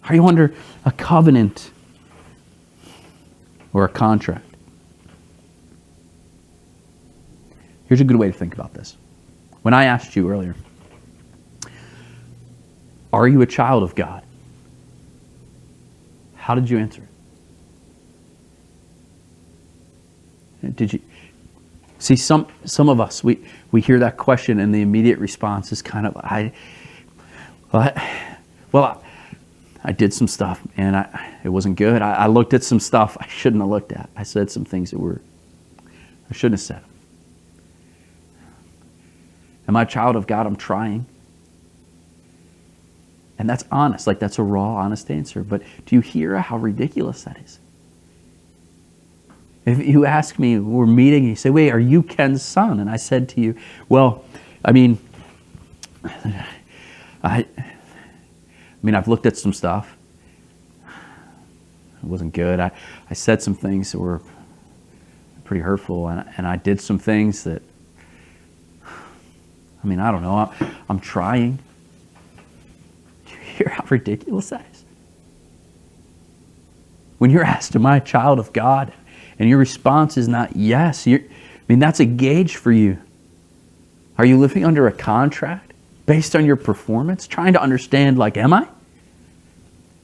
Are you under a covenant or a contract? Here's a good way to think about this. When I asked you earlier, are you a child of God? How did you answer it? Did you see some of us, we hear that question and the immediate response is kind of, I did some stuff and it wasn't good. I looked at some stuff I shouldn't have looked at. I said some things that I shouldn't have said. Am I a child of God? I'm trying. And that's honest, like that's a raw, honest answer. But do you hear how ridiculous that is? If you ask me, we're meeting, and you say, wait, are you Ken's son? And I said to you, well, I mean, I've looked at some stuff. It wasn't good. I said some things that were pretty hurtful, and I did some things that, I don't know, I'm trying. Do you hear how ridiculous that is? When you're asked, am I a child of God? And your response is not yes. That's a gauge for you. Are you living under a contract based on your performance, trying to understand, like, am I?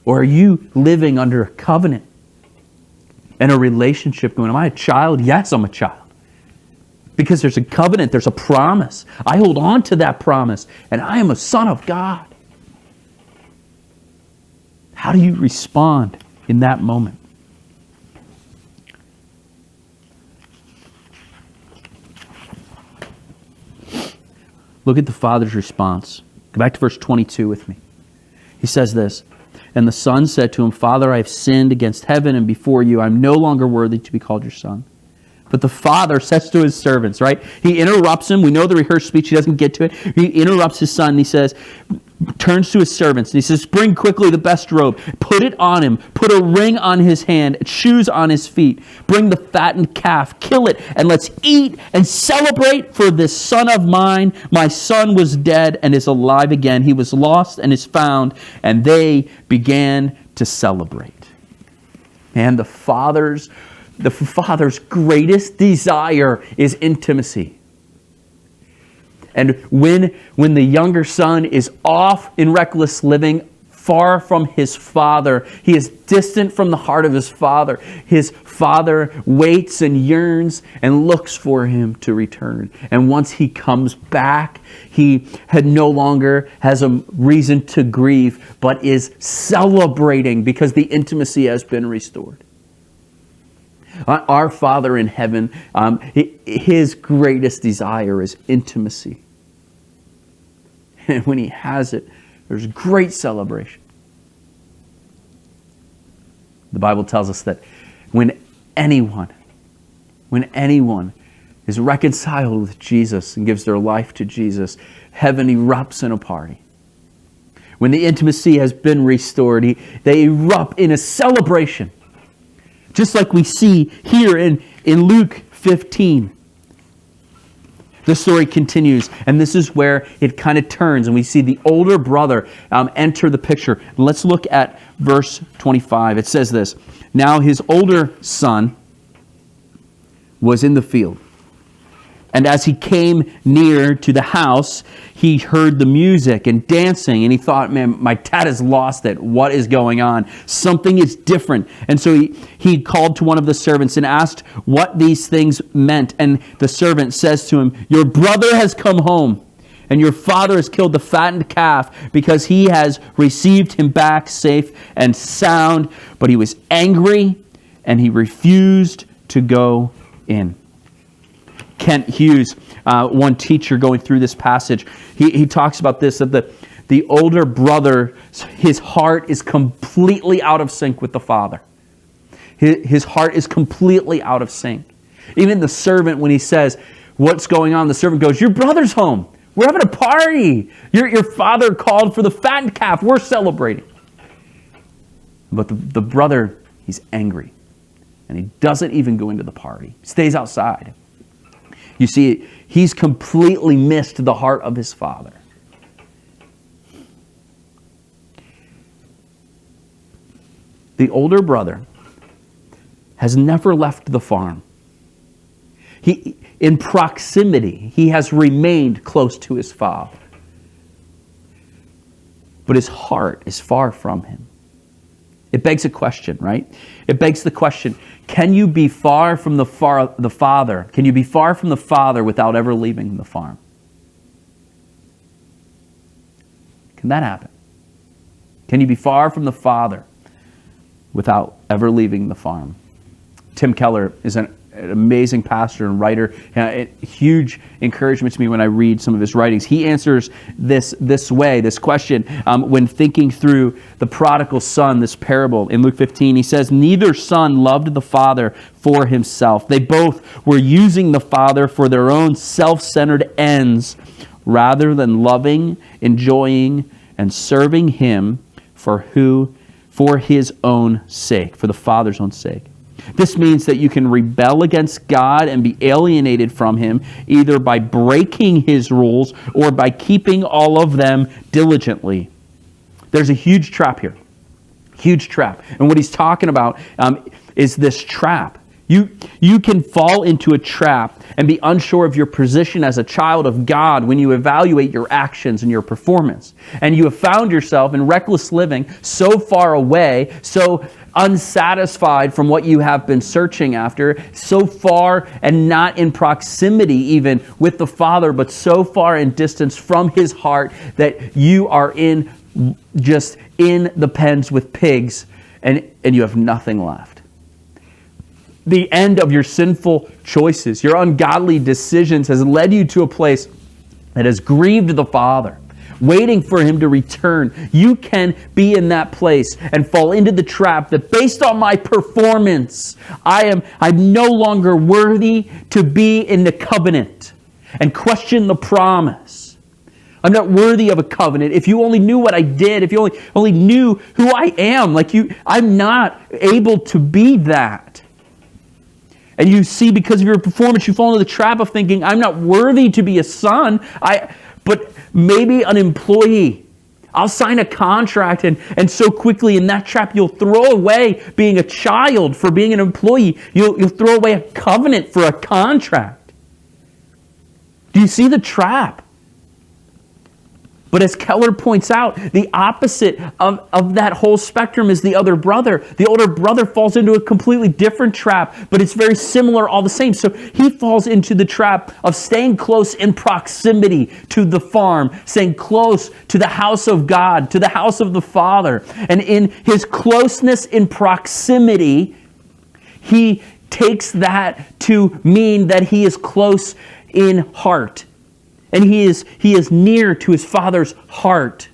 Or are you living under a covenant and a relationship going, am I a child? Yes, I'm a child. Because there's a covenant, there's a promise. I hold on to that promise, and I am a son of God. How do you respond in that moment? Look at the Father's response. Go back to verse 22 with me. He says this, and the Son said to him, Father, I have sinned against heaven and before you. I'm no longer worthy to be called your son. But the Father says to his servants, right? He interrupts him. We know the rehearsed speech. He doesn't get to it. He interrupts his son. And he says, turns to his servants. And he says, bring quickly the best robe. Put it on him. Put a ring on his hand. Shoes on his feet. Bring the fattened calf. Kill it. And let's eat and celebrate. For this son of mine, my son was dead and is alive again. He was lost and is found. And they began to celebrate. And the Father's greatest desire is intimacy. And when the younger son is off in reckless living, far from his father, he is distant from the heart of his father. His father waits and yearns and looks for him to return. And once he comes back, he no longer has a reason to grieve, but is celebrating because the intimacy has been restored. Our Father in heaven, his greatest desire is intimacy. And when he has it, there's great celebration. The Bible tells us that when anyone is reconciled with Jesus and gives their life to Jesus, heaven erupts in a party. When the intimacy has been restored, they erupt in a celebration. Just like we see here in Luke 15. The story continues, and this is where it kind of turns, and we see the older brother enter the picture. Let's look at verse 25. It says this, "Now his older son was in the field. And as he came near to the house, he heard the music and dancing, and he thought, man, my dad has lost it. What is going on? Something is different." And so he called to one of the servants and asked what these things meant. And the servant says to him, "Your brother has come home, and your father has killed the fattened calf because he has received him back safe and sound." But he was angry, and he refused to go in. Kent Hughes, one teacher going through this passage, he talks about this, that the older brother, his heart is completely out of sync with the father. His heart is completely out of sync. Even the servant, when he says, "What's going on?" the servant goes, "Your brother's home. We're having a party. Your father called for the fattened calf. We're celebrating." But the brother, he's angry. And he doesn't even go into the party. He stays outside. You see, he's completely missed the heart of his father. The older brother has never left the farm. In proximity, he has remained close to his father. But his heart is far from him. It begs a question, right? It begs the question, can you be far from the father? Can you be far from the father without ever leaving the farm? Can that happen? Can you be far from the father without ever leaving the farm? Tim Keller is an amazing pastor and writer. Huge encouragement to me when I read some of his writings. He answers this question, when thinking through the prodigal son, this parable in Luke 15. He says, "Neither son loved the father for himself. They both were using the father for their own self-centered ends rather than loving, enjoying, and serving him for his own sake, for the father's own sake." This means that you can rebel against God and be alienated from him either by breaking his rules or by keeping all of them diligently. There's a huge trap here. Huge trap. And what he's talking about is this trap. You can fall into a trap and be unsure of your position as a child of God when you evaluate your actions and your performance. And you have found yourself in reckless living so far away, so unsatisfied from what you have been searching after, so far and not in proximity even with the Father, but so far in distance from his heart that you are just in the pens with pigs and you have nothing left. The end of your sinful choices, your ungodly decisions has led you to a place that has grieved the Father, waiting for him to return. You can be in that place and fall into the trap that based on my performance, I'm no longer worthy to be in the covenant, and question the promise. I'm not worthy of a covenant. If you only knew what I did, if you only knew who I am, I'm not able to be that. And you see, because of your performance, you fall into the trap of thinking, I'm not worthy to be a son, but maybe an employee. I'll sign a contract, and so quickly in that trap, you'll throw away being a child for being an employee. You'll throw away a covenant for a contract. Do you see the trap? But as Keller points out, the opposite of that whole spectrum is the other brother. The older brother falls into a completely different trap, but it's very similar all the same. So he falls into the trap of staying close in proximity to the farm, staying close to the house of God, to the house of the Father. And in his closeness in proximity, he takes that to mean that he is close in heart. And he is near to his Father's heart.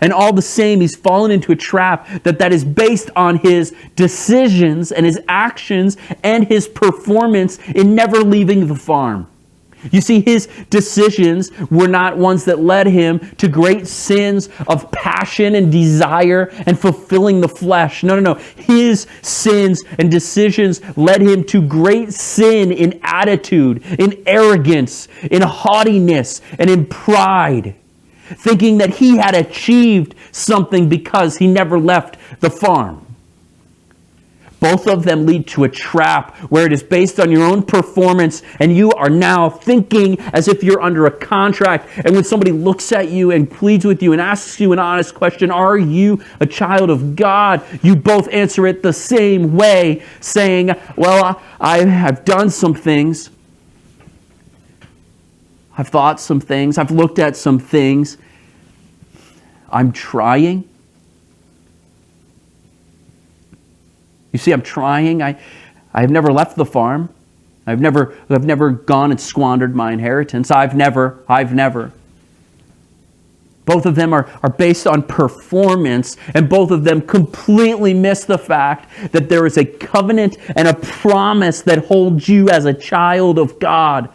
And all the same, he's fallen into a trap that is based on his decisions and his actions and his performance in never leaving the farm. You see, his decisions were not ones that led him to great sins of passion and desire and fulfilling the flesh. No. His sins and decisions led him to great sin in attitude, in arrogance, in haughtiness, and in pride, thinking that he had achieved something because he never left the farm. Both of them lead to a trap where it is based on your own performance, and you are now thinking as if you're under a contract. And when somebody looks at you and pleads with you and asks you an honest question, are you a child of God? You both answer it the same way, saying, well, I have done some things. I've thought some things. I've looked at some things. I'm trying. You see, I'm trying. I have never left the farm. I've never gone and squandered my inheritance. I've never. Both of them are based on performance, and both of them completely miss the fact that there is a covenant and a promise that holds you as a child of God.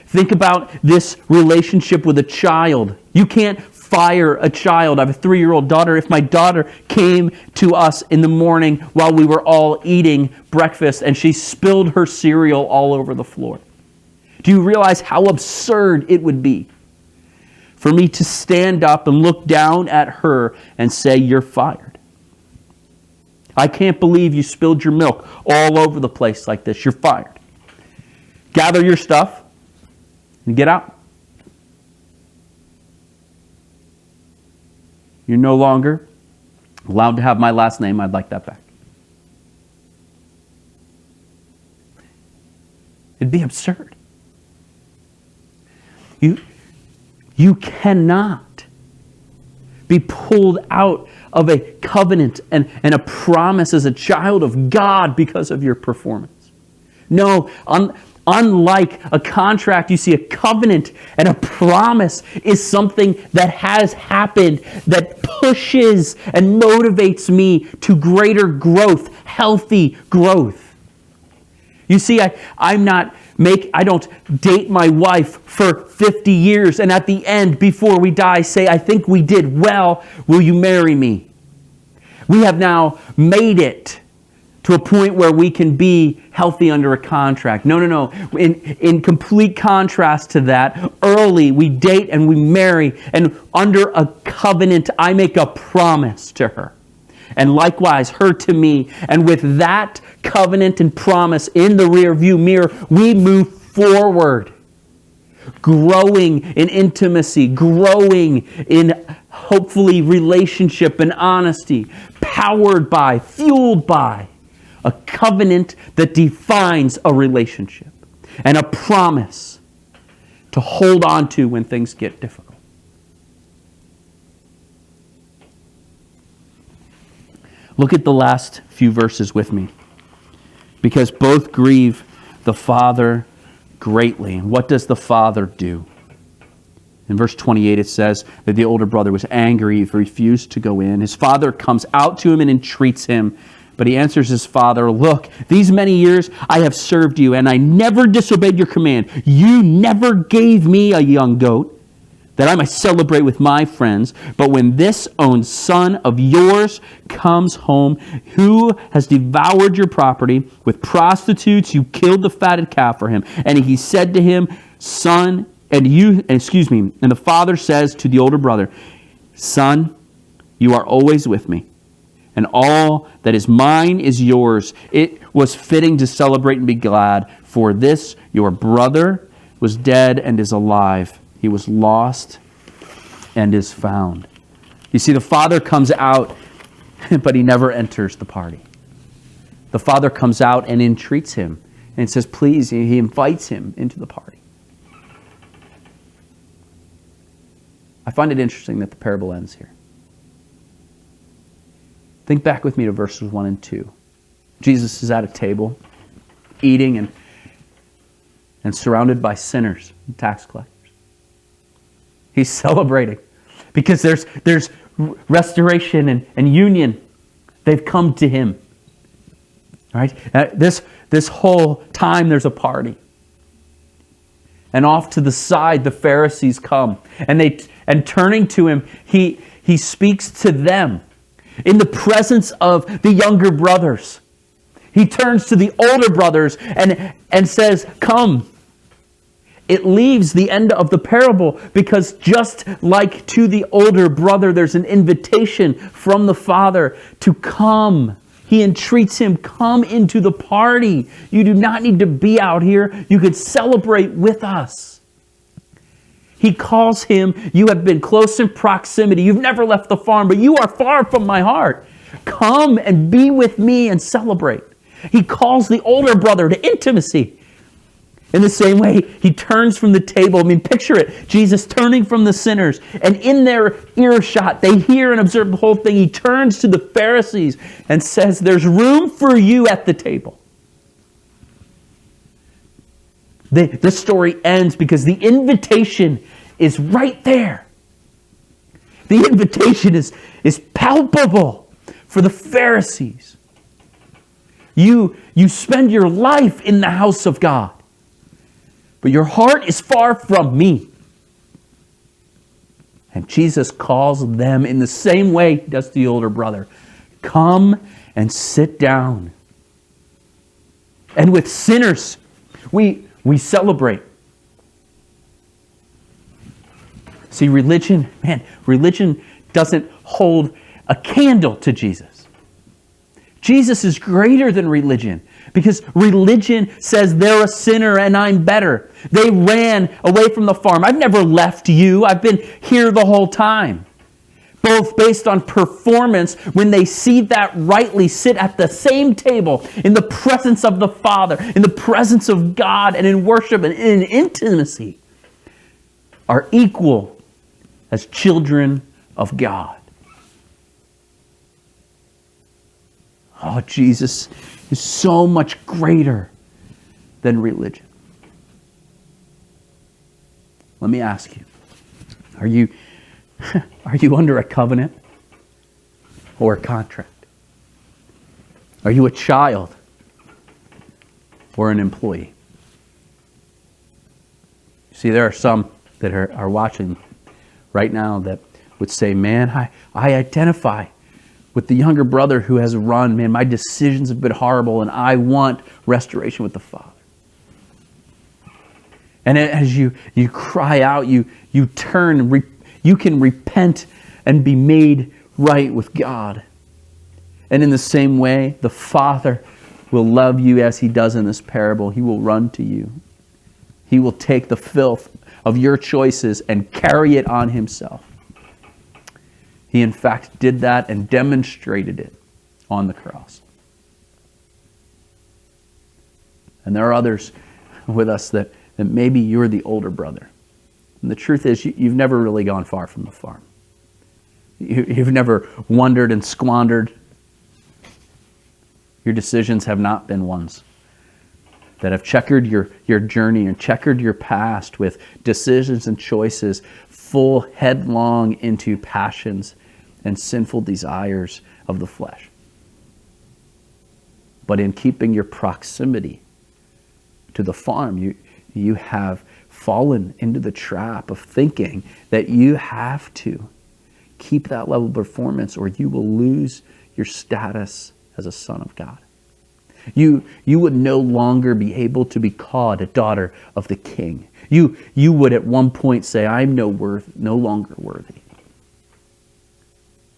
Think about this relationship with a child. You can't fire a child. I have a 3-year-old daughter. If my daughter came to us in the morning while we were all eating breakfast and she spilled her cereal all over the floor, do you realize how absurd it would be for me to stand up and look down at her and say, you're fired? I can't believe you spilled your milk all over the place like this. You're fired. Gather your stuff and get out. You're no longer allowed to have my last name. I'd like that back. It'd be absurd. You cannot be pulled out of a covenant and a promise as a child of God because of your performance. No, unlike a contract, you see, a covenant and a promise is something that has happened that pushes and motivates me to greater growth, healthy growth. You see, I don't date my wife for 50 years and at the end, before we die, say, I think we did well. Will you marry me? We have now made it to a point where we can be healthy under a contract. No. In complete contrast to that, early we date and we marry, and under a covenant, I make a promise to her. And likewise, her to me. And with that covenant and promise in the rear view mirror, we move forward, growing in intimacy, growing in hopefully relationship and honesty, powered by, fueled by a covenant that defines a relationship and a promise to hold on to when things get difficult. Look at the last few verses with me, because both grieve the Father greatly. And what does the Father do? In verse 28, it says that the older brother was angry. He refused to go in. His father comes out to him and entreats him. But he answers his father, look, these many years I have served you, and I never disobeyed your command. You never gave me a young goat that I might celebrate with my friends. But when this own son of yours comes home, who has devoured your property with prostitutes, you killed the fatted calf for him. And he said to him, and the father says to the older brother, son, you are always with me, and all that is mine is yours. It was fitting to celebrate and be glad, for this your brother was dead and is alive. He was lost and is found. You see, the father comes out, but he never enters the party. The father comes out and entreats him, and says, please, he invites him into the party. I find it interesting that the parable ends here. Think back with me to verses 1 and 2. Jesus is at a table, eating and surrounded by sinners and tax collectors. He's celebrating because there's restoration and union. They've come to him. All right? This whole time there's a party. And off to the side, the Pharisees come. And turning to him, he speaks to them in the presence of the younger brothers. He turns to the older brothers and says, come. It leaves the end of the parable because just like to the older brother, there's an invitation from the Father to come. He entreats him, come into the party. You do not need to be out here. You could celebrate with us. He calls him, you have been close in proximity. You've never left the farm, but you are far from my heart. Come and be with me and celebrate. He calls the older brother to intimacy. In the same way, he turns from the table. I mean, picture it. Jesus turning from the sinners. And in their earshot, they hear and observe the whole thing. He turns to the Pharisees and says, there's room for you at the table. The story ends because the invitation is right there. The invitation is palpable for the Pharisees. You spend your life in the house of God, but your heart is far from me. And Jesus calls them in the same way he does the older brother. Come and sit down. And with sinners, we celebrate. See, religion doesn't hold a candle to Jesus. Jesus is greater than religion because religion says they're a sinner and I'm better. They ran away from the farm. I've never left you. I've been here the whole time. Both based on performance, when they see that rightly sit at the same table in the presence of the Father, in the presence of God, and in worship and in intimacy, are equal as children of God. Oh, Jesus is so much greater than religion. Let me ask you, are you under a covenant or a contract? Are you a child or an employee? See, there are some that are watching right now that would say, man, I identify with the younger brother who has run. Man, my decisions have been horrible and I want restoration with the Father. And as you cry out, you turn, you can repent and be made right with God. And in the same way, the Father will love you as he does in this parable. He will run to you. He will take the filth of your choices and carry it on himself. He in fact did that and demonstrated it on the cross. And there are others with us that maybe you're the older brother. And the truth is, you've never really gone far from the farm. You've never wandered and squandered. Your decisions have not been ones that have checkered your journey and checkered your past with decisions and choices full headlong into passions and sinful desires of the flesh. But in keeping your proximity to the farm, you have fallen into the trap of thinking that you have to keep that level of performance or you will lose your status as a son of God. You would no longer be able to be called a daughter of the King. You would at one point say, I'm no longer worthy.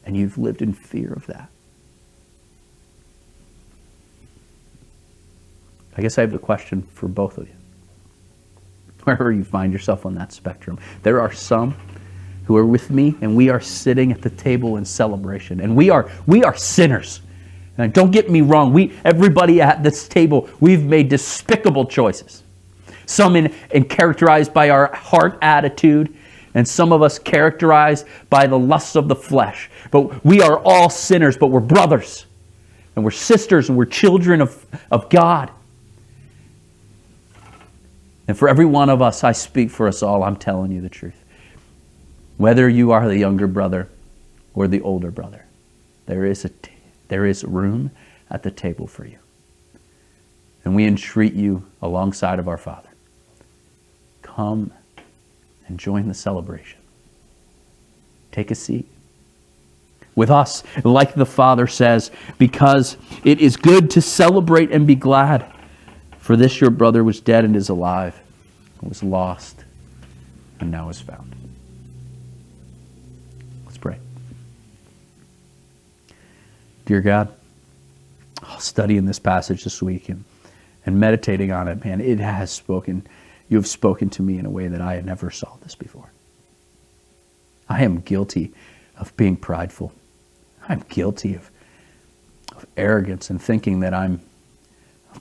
And you've lived in fear of that. I guess I have the question for both of you. Wherever you find yourself on that spectrum, there are some who are with me and we are sitting at the table in celebration. And we are sinners. And don't get me wrong, everybody at this table, we've made despicable choices. Some in characterized by our heart attitude, and some of us characterized by the lusts of the flesh. But we are all sinners, but we're brothers, and we're sisters, and we're children of God. And for every one of us, I speak for us all, I'm telling you the truth. Whether you are the younger brother or the older brother, there is room at the table for you. And we entreat you alongside of our Father. come and join the celebration. Take a seat. With us, like the Father says, because it is good to celebrate and be glad. For this your brother was dead and is alive, was lost and now is found. Let's pray. Dear God, studying this passage this week and meditating on it, man, it has spoken. You have spoken to me in a way that I had never saw this before. I am guilty of being prideful. I'm guilty of arrogance and thinking that I'm,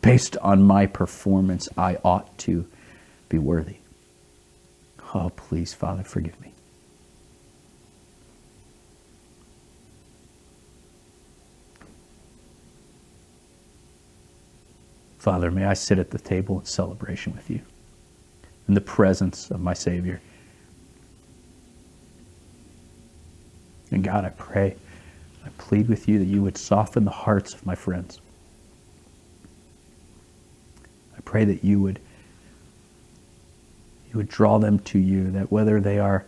based on my performance, I ought to be worthy. Oh, please, Father, forgive me. Father, may I sit at the table in celebration with you, in the presence of my Savior. And God, I pray, I plead with you that you would soften the hearts of my friends. I pray that you would draw them to you, that whether they are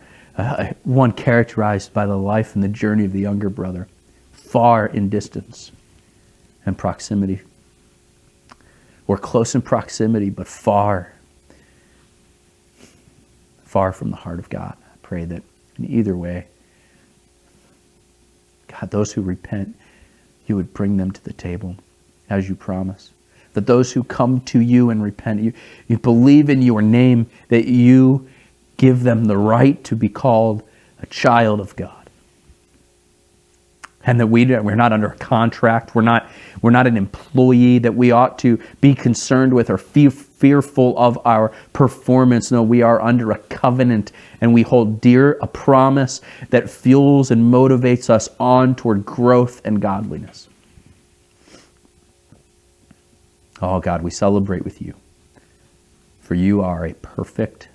one characterized by the life and the journey of the younger brother, far in distance and proximity, or close in proximity, but far from the heart of God. I pray that in either way, God, those who repent, you would bring them to the table as you promise. That those who come to you and repent, you believe in your name, that you give them the right to be called a child of God. And that we're not under a contract, we're not an employee that we ought to be concerned with or fearful of our performance. No, we are under a covenant, and we hold dear a promise that fuels and motivates us on toward growth and godliness. Oh God, we celebrate with you, for you are a perfect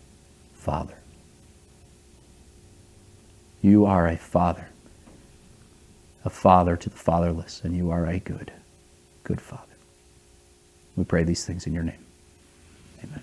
Father. You are a Father to the fatherless, and you are a good Father. We pray these things in your name. Amen.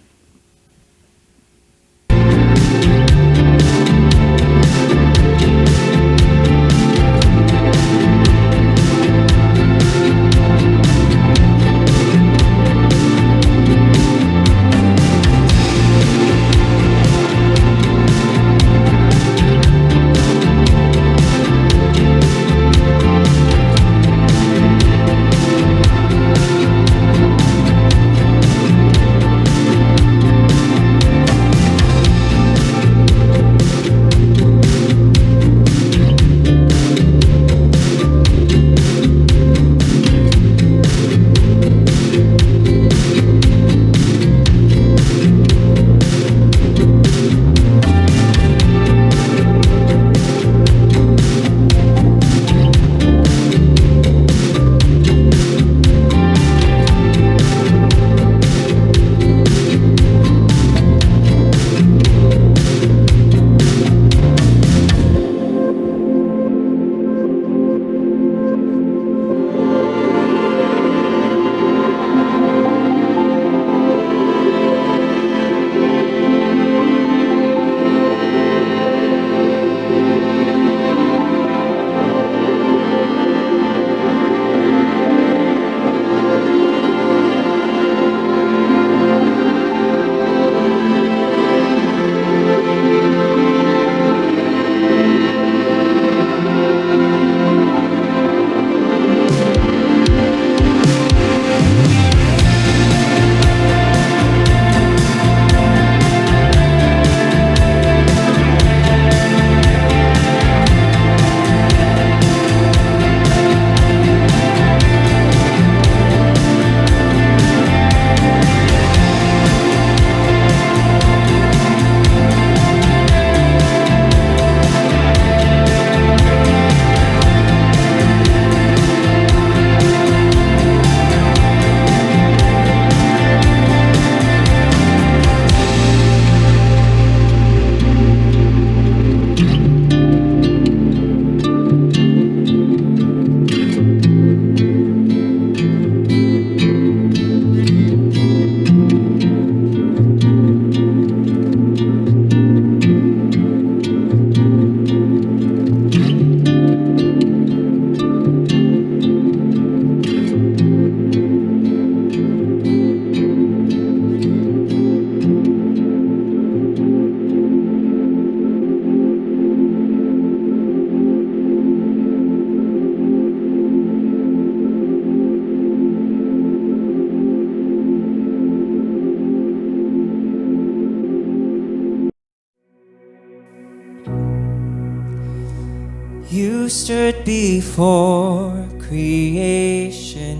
You stood before creation,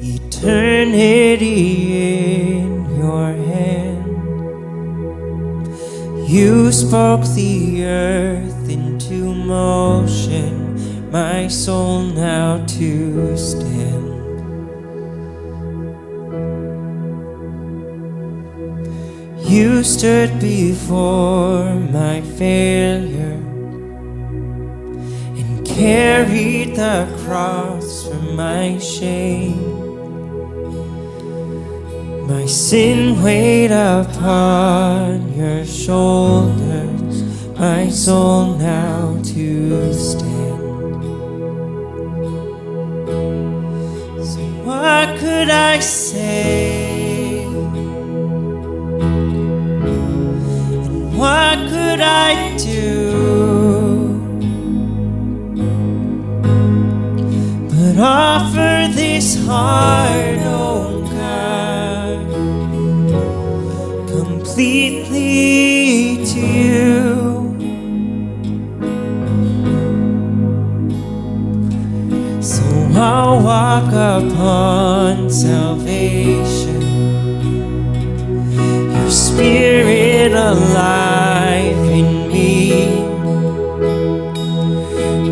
eternity in your hand. You spoke the earth into motion, my soul now to stand. You stood before my failure and carried the cross for my shame. My sin weighed upon your shoulders, my soul now to stand. So what could I say? And what could I do but offer this heart, oh God, completely to you? So I'll walk upon salvation, your spirit alive in me,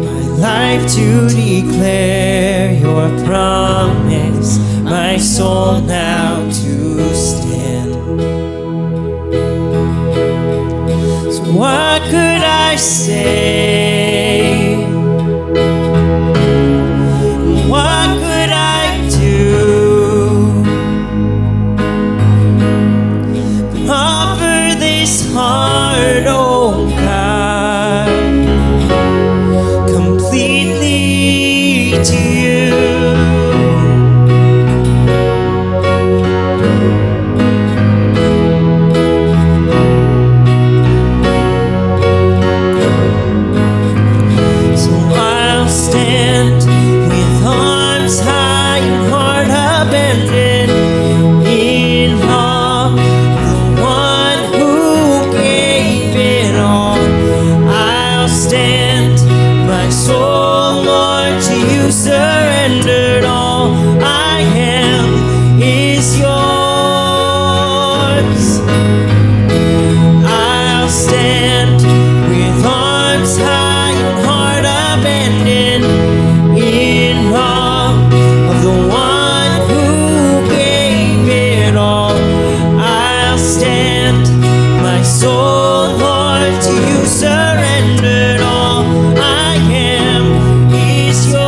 my life to declare your promise, my soul now to stand. So what could I say? What could I do but offer this heart, oh God, completely to you? So I'll stand with arms high and heart abandoned in awe of the one who gave it all. I'll stand, my soul, Lord, to you surrendered. All I am is yours. I'll stand with arms high and heart abandoned in awe of the one who gave it all. I'll stand, my soul, Lord, to you surrendered. All I am is yours.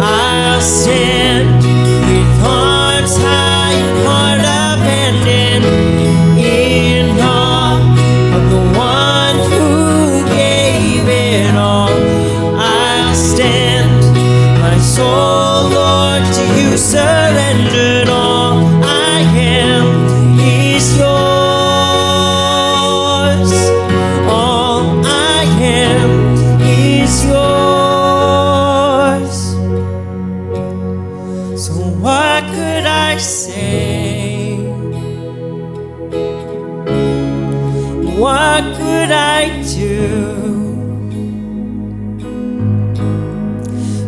I'll stand with arms high and heart abandoned in awe of the one who gave it all. I'll stand, my soul, Lord, to you surrendered. All I am is yours. All I am is yours. So what could I say? What could I do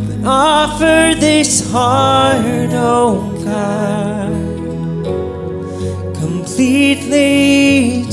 but offer this heart, oh God, completely